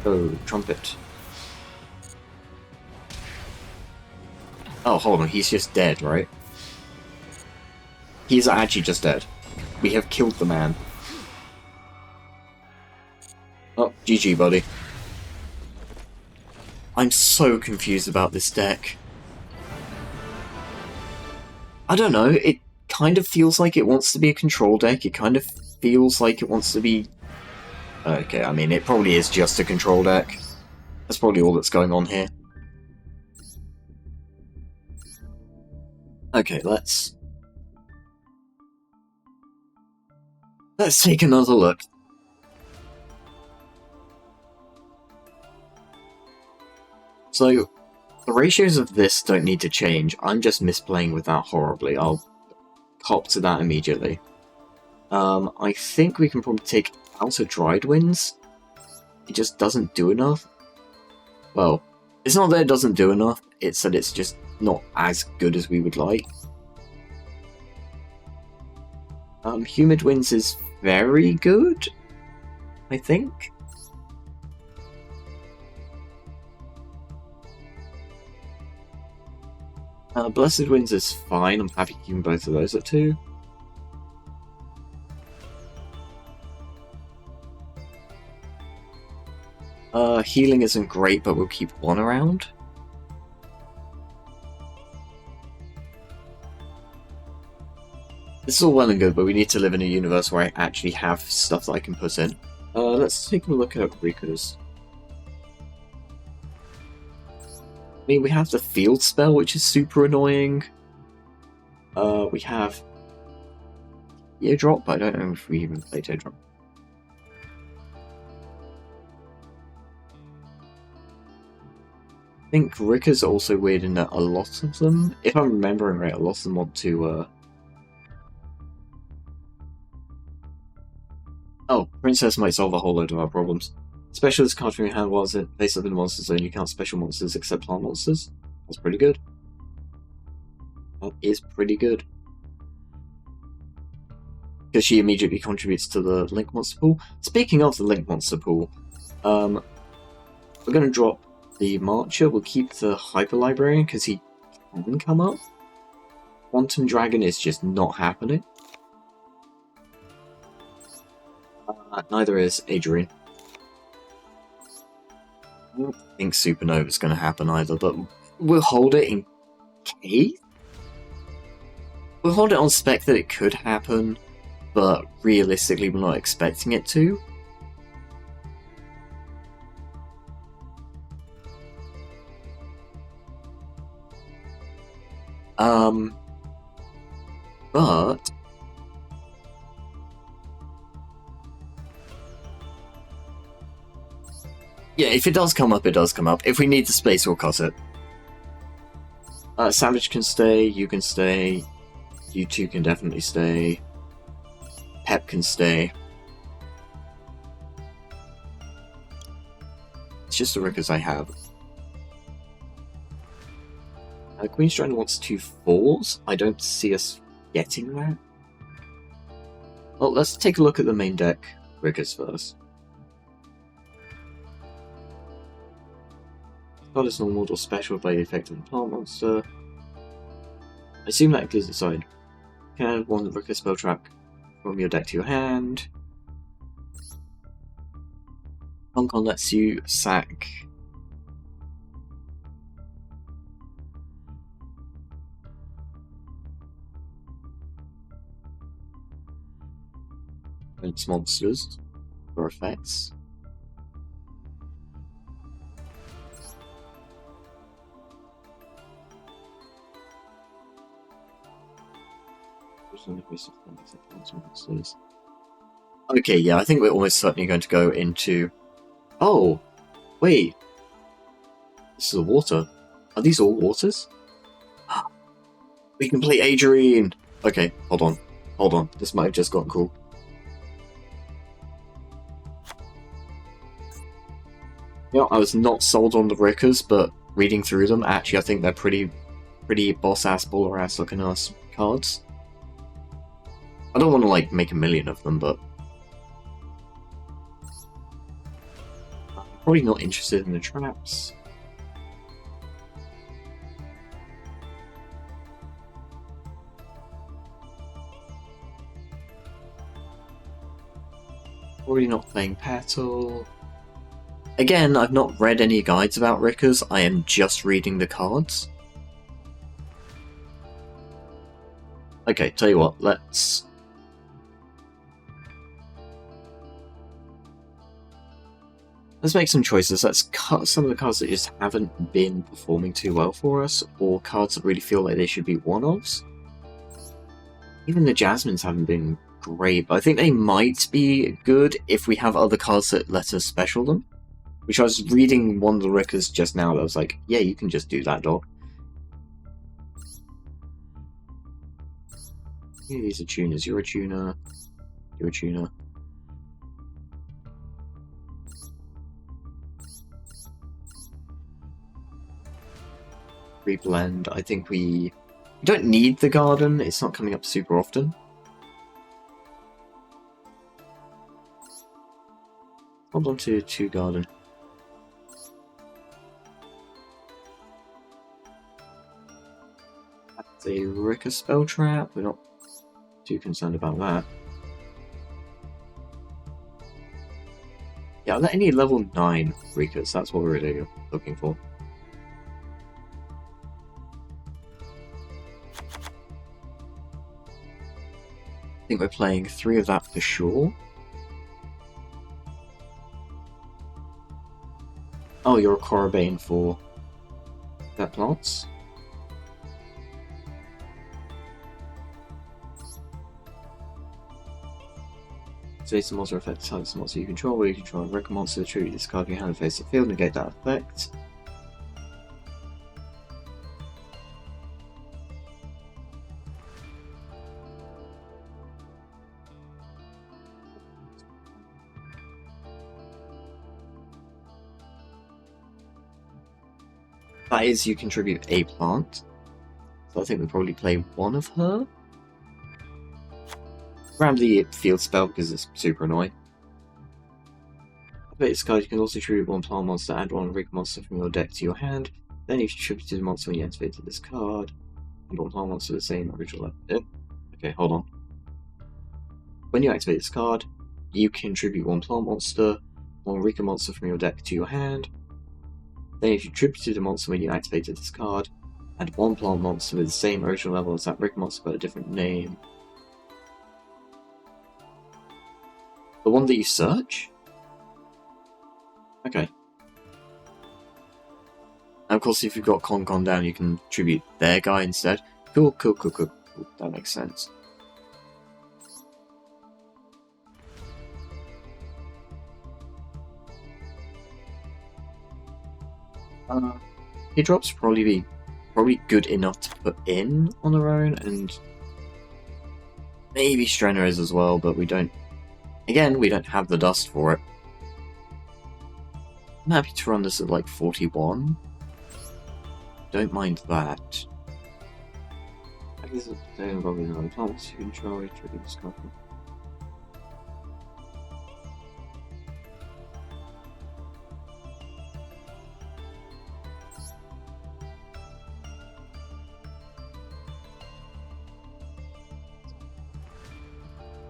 Oh, trumpet. Oh, hold on, he's just dead, right? He's actually just dead. We have killed the man. Oh, GG, buddy. I'm so confused about this deck. I don't know, it kind of feels like it wants to be a control deck, it kind of feels like it wants to be... Okay, I mean, it probably is just a control deck. That's probably all that's going on here. Okay, let's take another look. So, the ratios of this don't need to change, I'm just misplaying with that horribly. I'll cop to that immediately. I think we can probably take out a Dried Winds. It just doesn't do enough. Well, it's not that it doesn't do enough, it's that it's just not as good as we would like. Humid Winds is very good, I think. Blessed Winds is fine, I'm happy keeping both of those at 2. Healing isn't great, but we'll keep 1 around. This is all well and good, but we need to live in a universe where I actually have stuff that I can put in. Let's take a look at Rika's. I mean, we have the field spell, which is super annoying. We have Teardrop, but I don't know if we even play Teardrop. I think Rika's also weird in that a lot of them, if I'm remembering right, a lot of them want to, Oh, Princess might solve a whole load of our problems. Specialist card from your hand while it face up in the monster zone, you can't special monsters except plant monsters. That's pretty good. That is pretty good. Because she immediately contributes to the Link Monster pool. Speaking of the Link Monster pool, we're going to drop the Marcher, we'll keep the Hyper Librarian because he can come up. Quantum Dragon is just not happening. Neither is Adrian. I don't think Supernova is going to happen either, but we'll hold it in case. We'll hold it on spec that it could happen, but realistically we're not expecting it to. But yeah, if it does come up, it does come up. If we need the space, we'll cut it. Savage can stay, you can stay, you two can definitely stay, Pep can stay. It's just the Rickers I have. Queen Strider wants 2 4s. I don't see us getting that. Well, let's take a look at the main deck Rickers first. Card is normal or special by the effect of a plant monster. I assume that includes the side. You can add 1 Ricker spell track from your deck to your hand. Hong Kong lets you sack its monsters for effects. Okay, yeah, I think we're almost certainly going to go into... Oh! Wait! This is a water. Are these all waters? We can play Adrian! Okay, hold on. Hold on. This might have just gotten cool. You know, I was not sold on the Rickers, but reading through them, actually I think they're pretty boss-ass, baller-ass looking ass cards. I don't want to, like, make a million of them, but... I'm probably not interested in the traps. Already not playing Petal. Again, I've not read any guides about Rickers, I am just reading the cards. Okay, tell you what, let's make some choices. Let's cut some of the cards that just haven't been performing too well for us, or cards that really feel like they should be one-offs. Even the Jasmines haven't been great, but I think they might be good if we have other cards that let us special them. Which I was reading one of the Rickers just now that I was like, yeah, you can just do that, dog. Yeah, these are tuners. You're a tuner. You're a tuner. Reblend. I think we don't need the garden. It's not coming up super often. Hold on to 2 garden. That's a Ricker spell trap. We're not too concerned about that. Yeah, are there any level 9 Rickers? That's what we're really looking for. I think we're playing 3 of that for sure. Oh, you're a Corabane for that plants. Face the monster effect targets the monster you control, where you control a Ricker monster, tribute this card in your hand and face the field, negate that effect. That is, you contribute a plant. So I think we'll probably play 1 of her. Ram the field spell because it's super annoying. Activate this card, you can also tribute 1 plant monster and 1 Ricker monster from your deck to your hand. Then you contribute the monster when you activated this card. And 1 plant monster the same original level. Okay, hold on. When you activate this card, you contribute 1 plant monster, 1 Ricker monster from your deck to your hand. Then if you tributed a monster when you activated this card, Add one plant monster with the same original level as that brick monster but a different name. The one that you search? Okay. And of course, if you've got Con down, you can tribute their guy instead. Cool. That makes sense. Hit drops probably good enough to put in on their own, and maybe Strenner is as well, but we don't. Again, we don't have the dust for it. I'm happy to run this at like 41. Don't mind that. I guess it's involving the plants you control each of this company.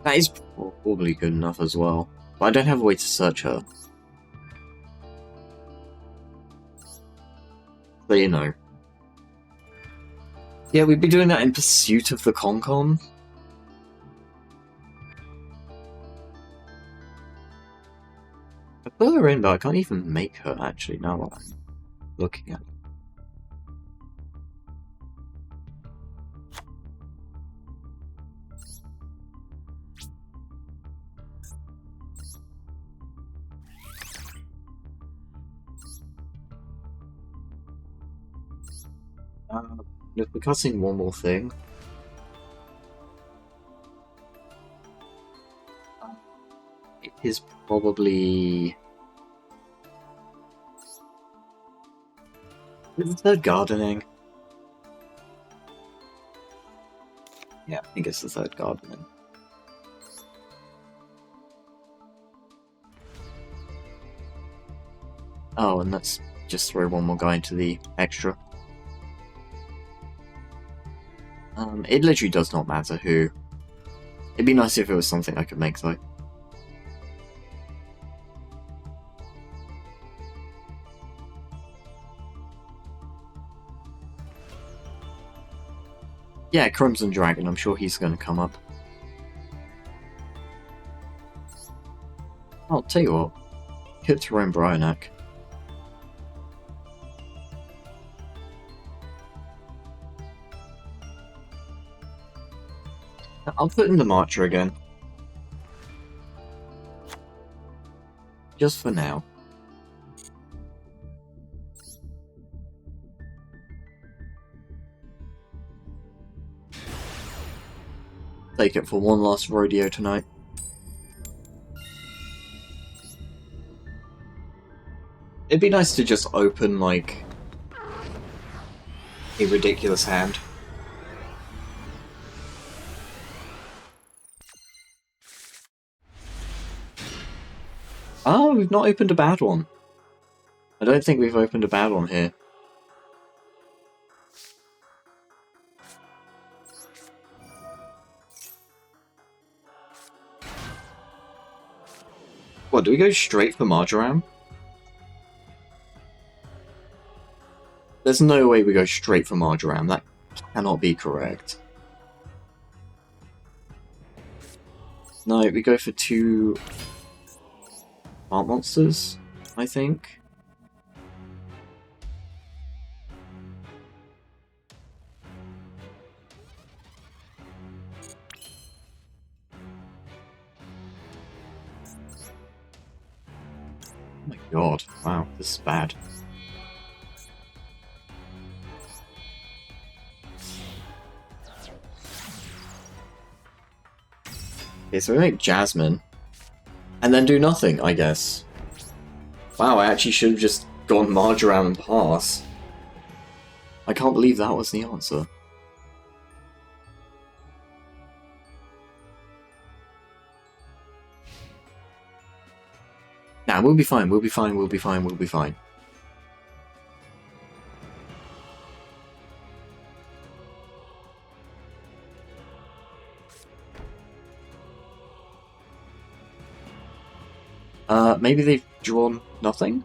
That is probably good enough as well, but I don't have a way to search her. So you know. Yeah, we'd be doing that in pursuit of the Con. I put her in, but I can't even make her actually now that I'm looking at it. If we're cutting one more thing, it is probably the third gardening. Yeah, I think it's the third gardening. Oh, and let's just throw one more guy into the extra. It literally does not matter who. It'd be nice if it was something I could make, though. Yeah, Crimson Dragon, I'm sure he's going to come up. I'll tell you what. Hit Tyrone Bryonak. I'll put in the Marcher again. Just for now. Take it for one last rodeo tonight. It'd be nice to just open, like, a ridiculous hand. Oh, we've not opened a bad one. I don't think we've opened a bad one here. What, do we go straight for Marjoram? There's no way we go straight for Marjoram. That cannot be correct. No, we go for two art monsters, I think. Oh my god, wow, this is bad. Okay, so we make Jasmine. And then do nothing, I guess. Wow, I actually should have just gone Marjoram and pass. I can't believe that was the answer. Nah, we'll be fine, we'll be fine, we'll be fine, we'll be fine. Maybe they've drawn nothing?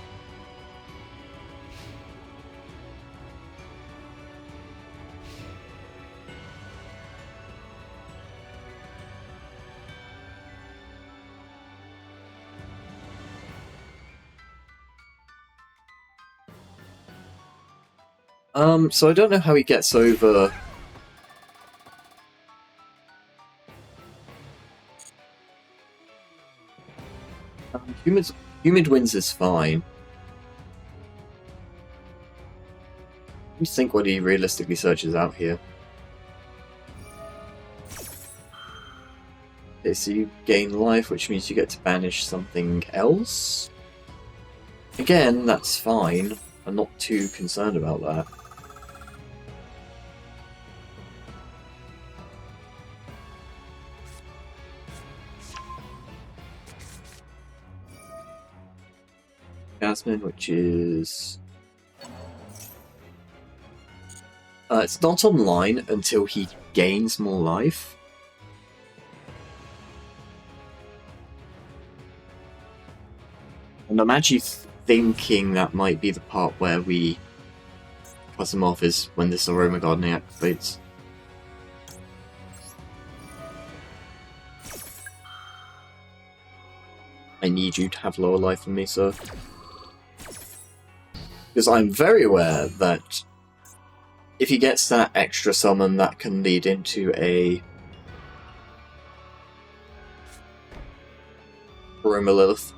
So I don't know how he gets over... Humid Winds is fine. Let me think what he realistically searches out here. Okay, so you gain life, which means you get to banish something else. Again, that's fine. I'm not too concerned about that. Jasmine, which is... it's not online until he gains more life. And I'm actually thinking that might be the part where we cut him off is when this Aroma Gardening activates. I need you to have lower life than me, sir. Because I'm very aware that if he gets that extra summon, that can lead into a Aroma Lilith.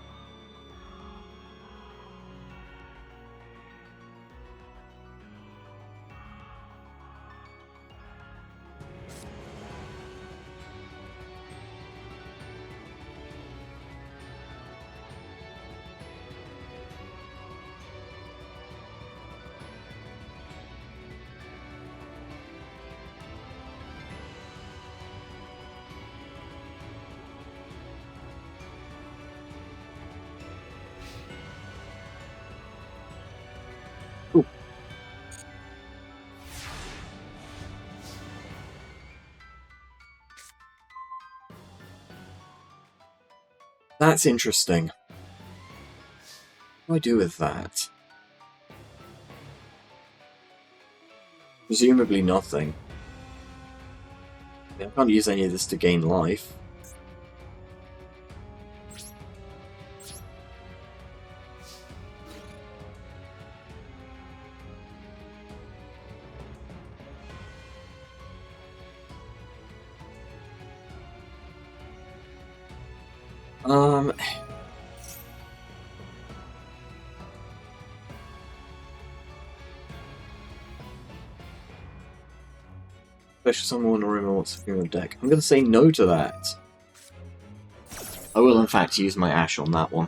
Ooh. That's interesting. What do I do with that? Presumably nothing. I can't use any of this to gain life. Special someone or Aroma wants to bring on deck. I'm going to say no to that. I will, in fact, use my Ash on that one.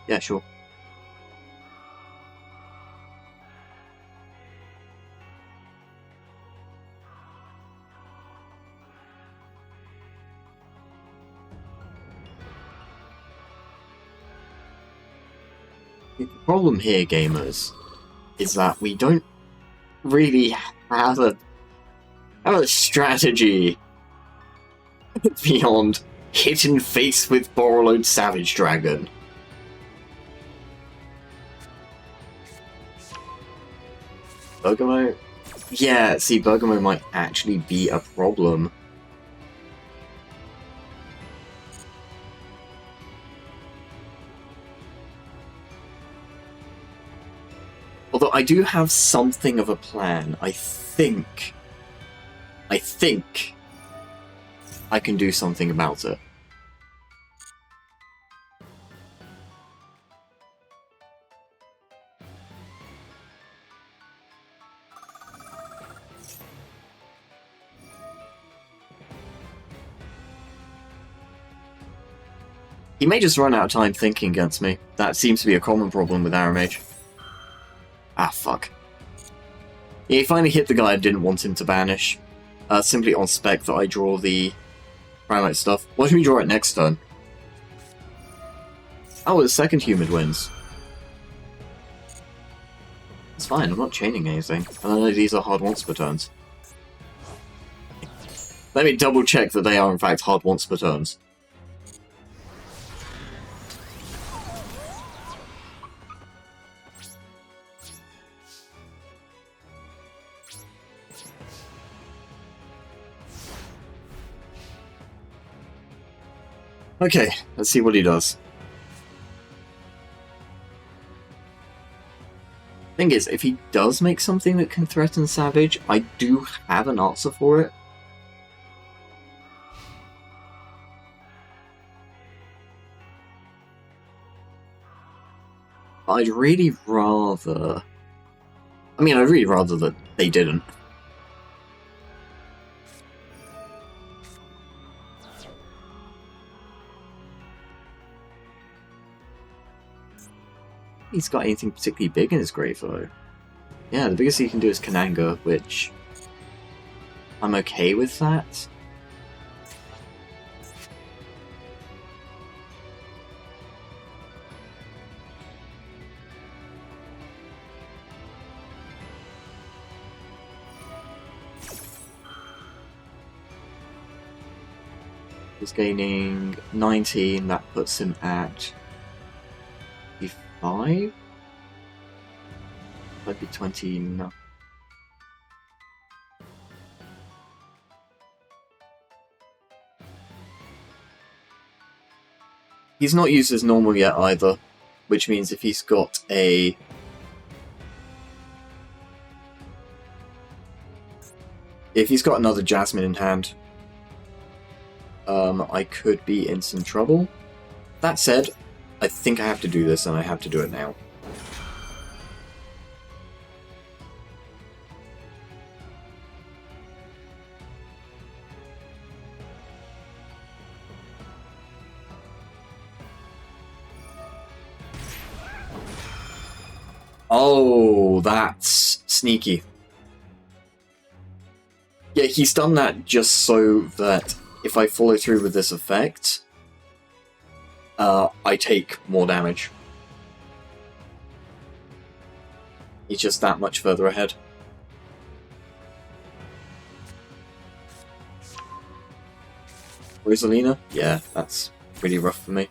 Yeah, sure. The problem here, gamers, is that we don't really have a strategy beyond hit and face with Borreload Savage Dragon. Bergamo? Yeah, see, Bergamo might actually be a problem. Although I do have something of a plan. I think I can do something about it. He may just run out of time thinking against me. That seems to be a common problem with Aromage. Ah, fuck. Yeah, he finally hit the guy I didn't want him to banish. Simply on spec that I draw the Primite stuff. Watch me draw it next turn. Oh, the second Humid Winds. It's fine, I'm not chaining anything. And I know these are hard once per turns. Let me double check that they are in fact hard once per turns. Okay, let's see what he does. Thing is, if he does make something that can threaten Savage, I do have an answer for it. I'd really rather... I mean, I'd really rather that they didn't. He's got anything particularly big in his grave, though. Yeah, the biggest he can do is Kananga, which... I'm okay with that. He's gaining 19, that puts him at 5? Might be 20. No. He's not used as normal yet either, which means if he's got a... If he's got another Jasmine in hand, I could be in some trouble. That said, I think I have to do this, and I have to do it now. Oh, that's sneaky. Yeah, he's done that just so that if I follow through with this effect, I take more damage. He's just that much further ahead. Rosalina? Yeah, that's pretty rough for me.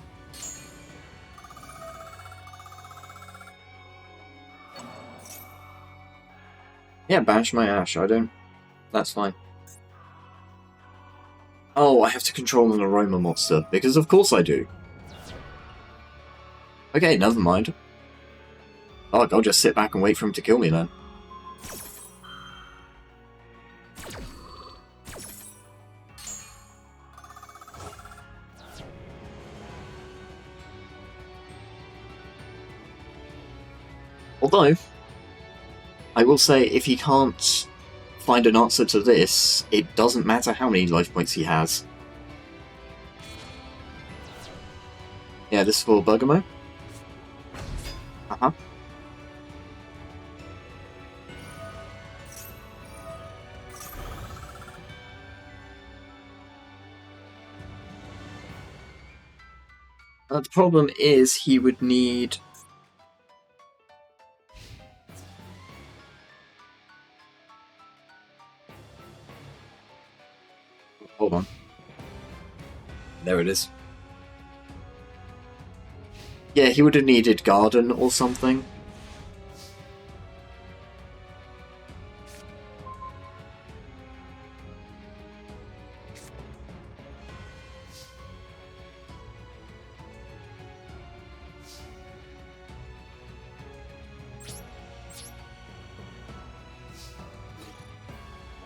Yeah, banish my Ash, I don't... That's fine. Oh, I have to control an aroma monster, because of course I do. Okay, never mind. Oh, I'll just sit back and wait for him to kill me then. Although, I will say, if he can't find an answer to this, it doesn't matter how many life points he has. Yeah, this is for Bergamo. Uh-huh. The problem is he would need... Hold on. There it is. Yeah, he would have needed Garden or something.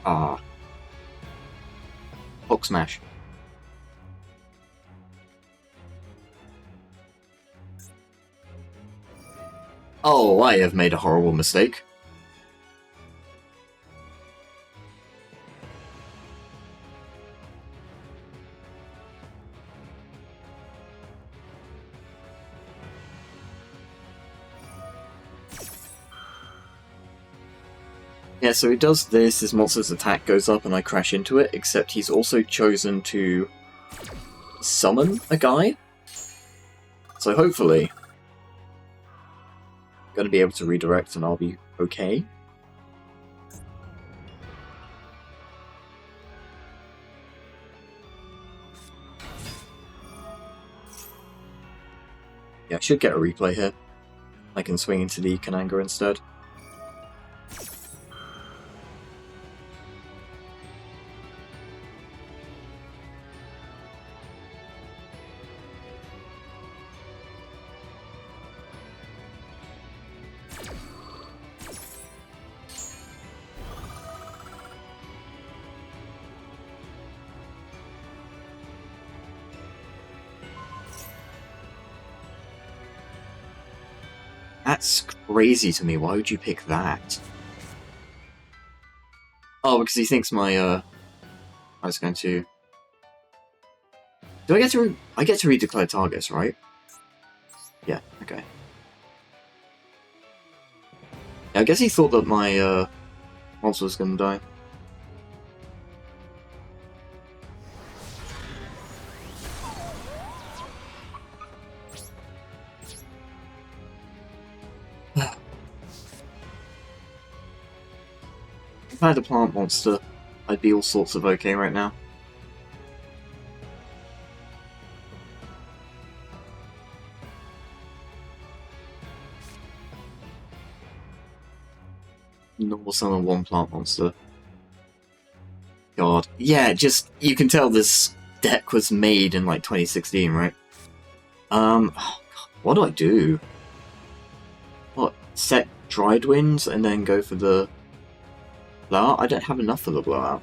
Ah. Hulk Smash. Oh, I have made a horrible mistake. Yeah, so he does this, his monster's attack goes up and I crash into it, except he's also chosen to summon a guy. So hopefully, I'm going to be able to redirect and I'll be okay. Yeah, I should get a replay here. I can swing into the Kananga instead. That's crazy to me. Why would you pick that? Oh, because he thinks my, I was going to... Do I get to... I get to redeclare targets, right? Yeah, okay. Yeah, I guess he thought that my, monster was gonna die. If I had a plant monster, I'd be all sorts of okay right now. Normal summon one plant monster. God. Yeah, just, you can tell this deck was made in like 2016, right? What do I do? What, set Dried Winds and then go for the blowout? I don't have enough for the blowout.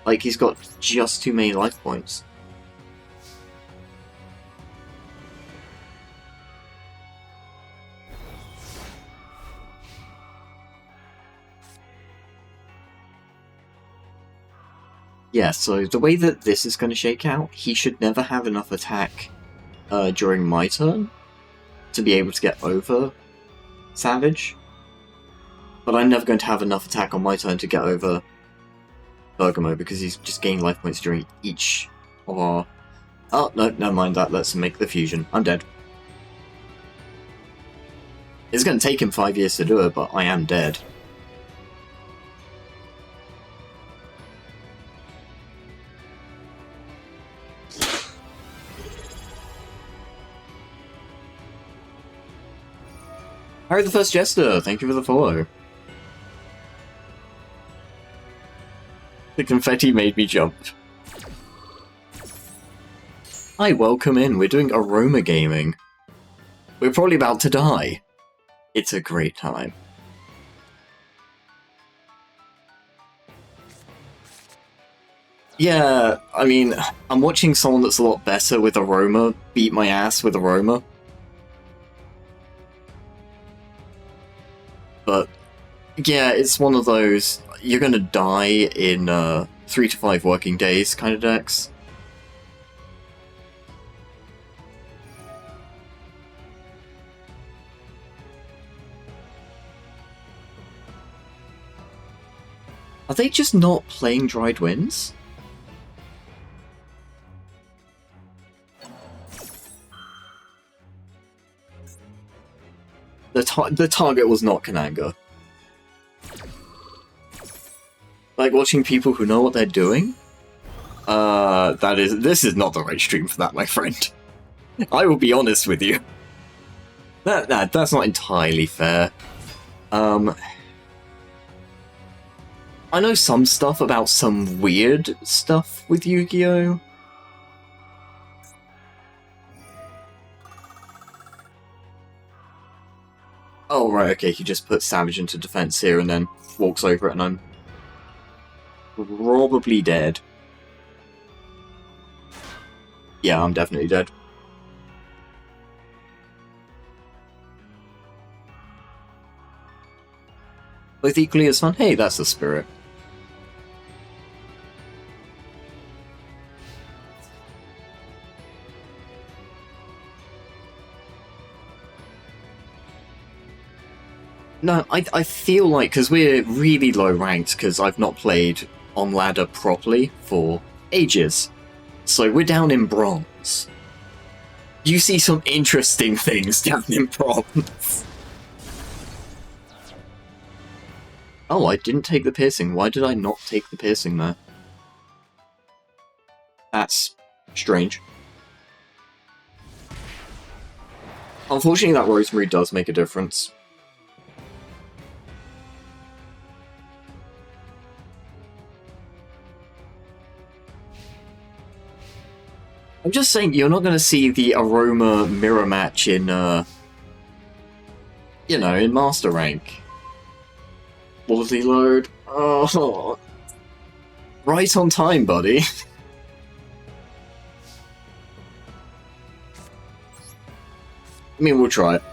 Like, he's got just too many life points. Yeah, so the way that this is going to shake out, he should never have enough attack during my turn to be able to get over Savage. But I'm never going to have enough attack on my turn to get over Bergamo, because he's just gaining life points during each of our... Oh, no, never mind that. Let's make the fusion. I'm dead. It's going to take him 5 years to do it, but I am dead. Harry the First Jester, thank you for the follow. The confetti made me jump. Hi, welcome in. We're doing Aroma Gaming. We're probably about to die. It's a great time. Yeah, I mean, I'm watching someone that's a lot better with Aroma beat my ass with Aroma. But, yeah, it's one of those, you're gonna die in 3 to 5 working days kind of decks. Are they just not playing Dried Winds? The target was not Kananga. Like, watching people who know what they're doing? This is not the right stream for that, my friend. I will be honest with you. That's not entirely fair. I know some stuff about some weird stuff with Yu-Gi-Oh! Oh, right, okay, he just puts Savage into defense here and then walks over it and I'm probably dead. Yeah, I'm definitely dead. Both equally as fun? Hey, that's the spirit. No, I feel like, because we're really low ranked, because I've not played on ladder properly for ages. So we're down in bronze. You see some interesting things down in bronze. Oh, I didn't take the piercing. Why did I not take the piercing there? That's strange. Unfortunately, that Rosemary does make a difference. I'm just saying, you're not going to see the Aroma mirror match in, you know, in Master Rank. Quality load. Oh. Right on time, buddy. I mean, we'll try it.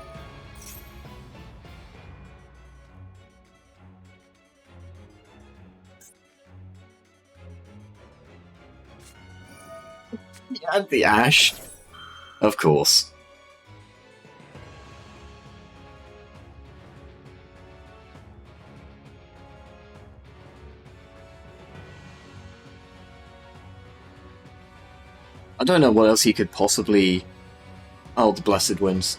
Yeah, the Ash. Of course. I don't know what else he could possibly... Oh, the Blessed Winds.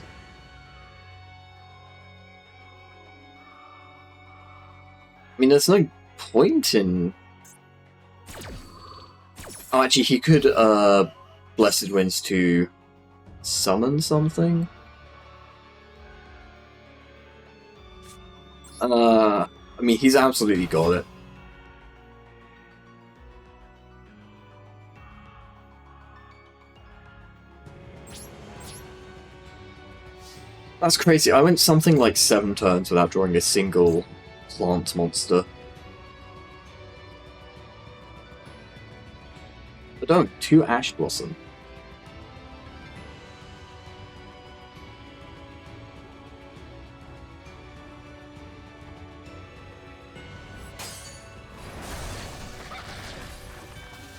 I mean, there's no point in... Oh, actually, he could, Blessed Winds to summon something? I mean, he's absolutely got it. That's crazy. I went something like 7 turns without drawing a single plant monster. But don't, 2 Ash Blossom.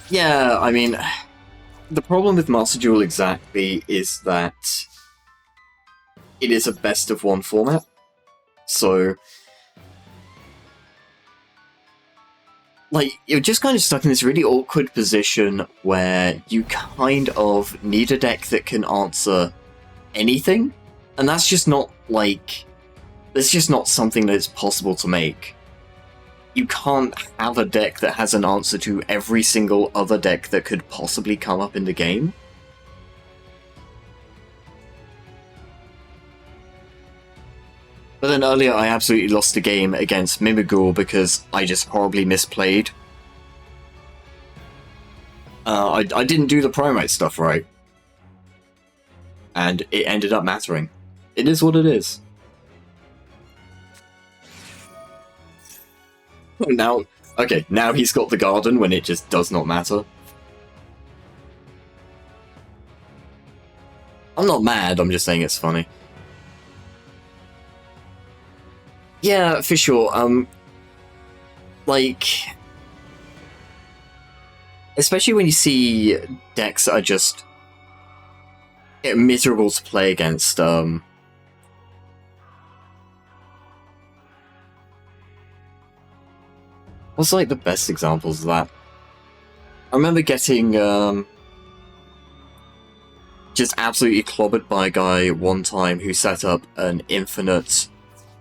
Yeah, I mean, the problem with Master Duel exactly is that it is a best of 1 format. So, like, you're just kind of stuck in this really awkward position where you kind of need a deck that can answer anything, and that's just not, like, that's just not something that's possible to make. You can't have a deck that has an answer to every single other deck that could possibly come up in the game. But then earlier I absolutely lost a game against Mimighoul because I just horribly misplayed. I didn't do the Primate stuff right. And it ended up mattering. It is what it is. Now, okay, now he's got the garden when it just does not matter. I'm not mad, I'm just saying it's funny. Yeah, for sure, like... Especially when you see decks that are just miserable to play against, What's like the best examples of that? I remember getting just absolutely clobbered by a guy one time who set up an infinite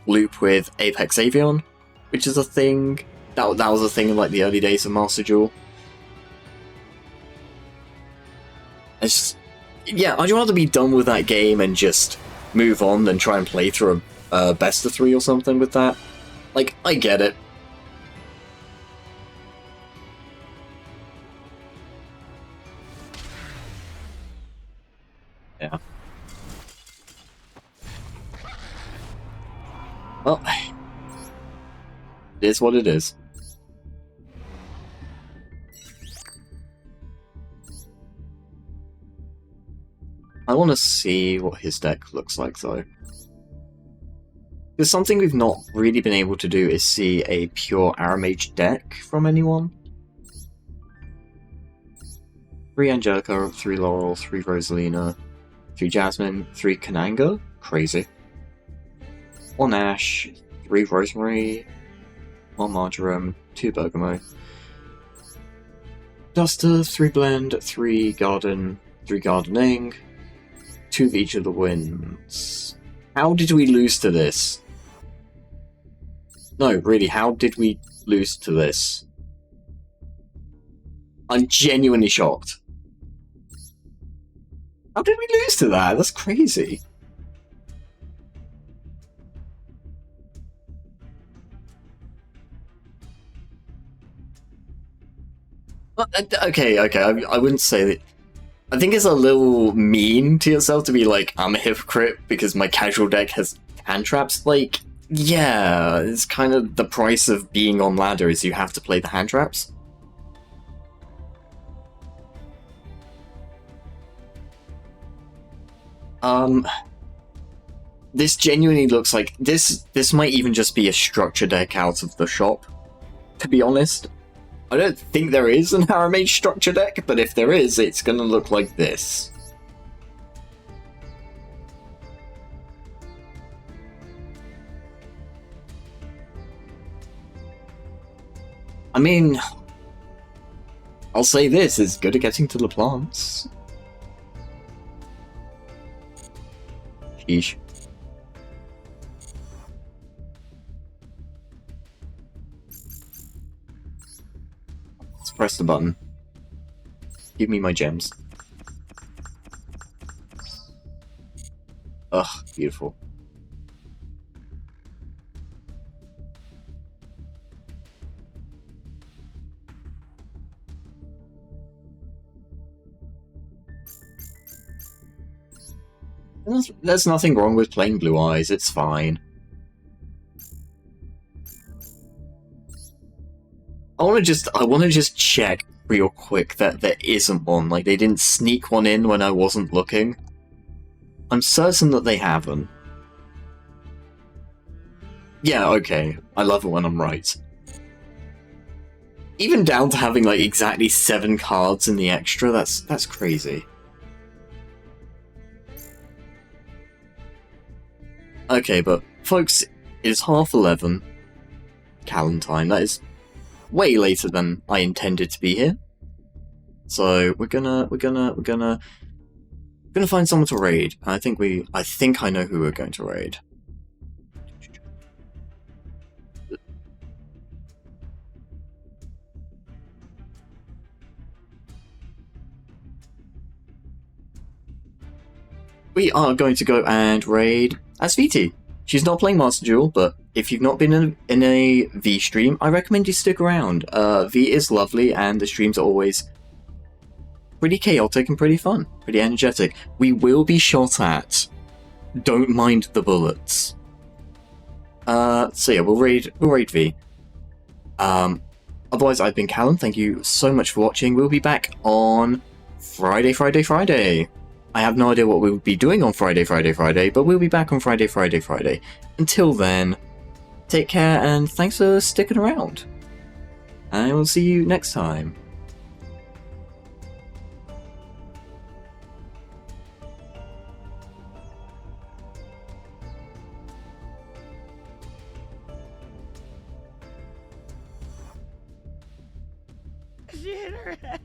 loop with Apex Avion, which is a thing. That was a thing in like the early days of Master Duel. It's just, yeah, I'd rather be done with that game and just move on than try and play through a best of 3 or something with that. Like, I get it. Yeah. Well, it is what it is. I want to see what his deck looks like, though. Because something we've not really been able to do is see a pure Aromage deck from anyone. 3 Angelica, 3 Laurel, 3 Rosalina, 3 Jasmine, 3 Kananga. Crazy. 1 Ash, 3 Rosemary, 1 Marjoram, 2 Bergamo. Duster, 3 Blend, 3 Garden, 3 Gardening, 2 of each of the Winds. How did we lose to this? No, really, how did we lose to this? I'm genuinely shocked. How did we lose to that? That's crazy. Okay, I wouldn't say that. I think it's a little mean to yourself to be like, I'm a hypocrite because my casual deck has hand traps. Like, yeah, it's kind of the price of being on ladder is you have to play the hand traps. This genuinely looks like this might even just be a structure deck out of the shop, to be honest. I don't think there is an Aromage structure deck, but if there is, it's gonna look like this. I mean, I'll say this, it's good at getting to the plants. Sheesh. Let's press the button. Give me my gems. Ugh, beautiful. There's nothing wrong with playing Blue Eyes, it's fine. I want to just check real quick that there isn't one, like they didn't sneak one in when I wasn't looking. I'm certain that they haven't. Yeah, okay. I love it when I'm right. Even down to having like exactly 7 cards in the extra, that's crazy. Okay, but folks, it's 11:30 Callan time. That is way later than I intended to be here. So we're gonna find someone to raid. I think I know who we're going to raid. We are going to go and raid Asviti. She's not playing Master Duel, but if you've not been in a V stream, I recommend you stick around. V is lovely, and the streams are always pretty chaotic and pretty fun, pretty energetic. We will be shot at. Don't mind the bullets. So yeah, we'll raid V. Otherwise, I've been Callum. Thank you so much for watching. We'll be back on Friday. I have no idea what we'll be doing on Friday, but we'll be back on Friday. Until then, take care and thanks for sticking around. And we'll see you next time. She hit her head.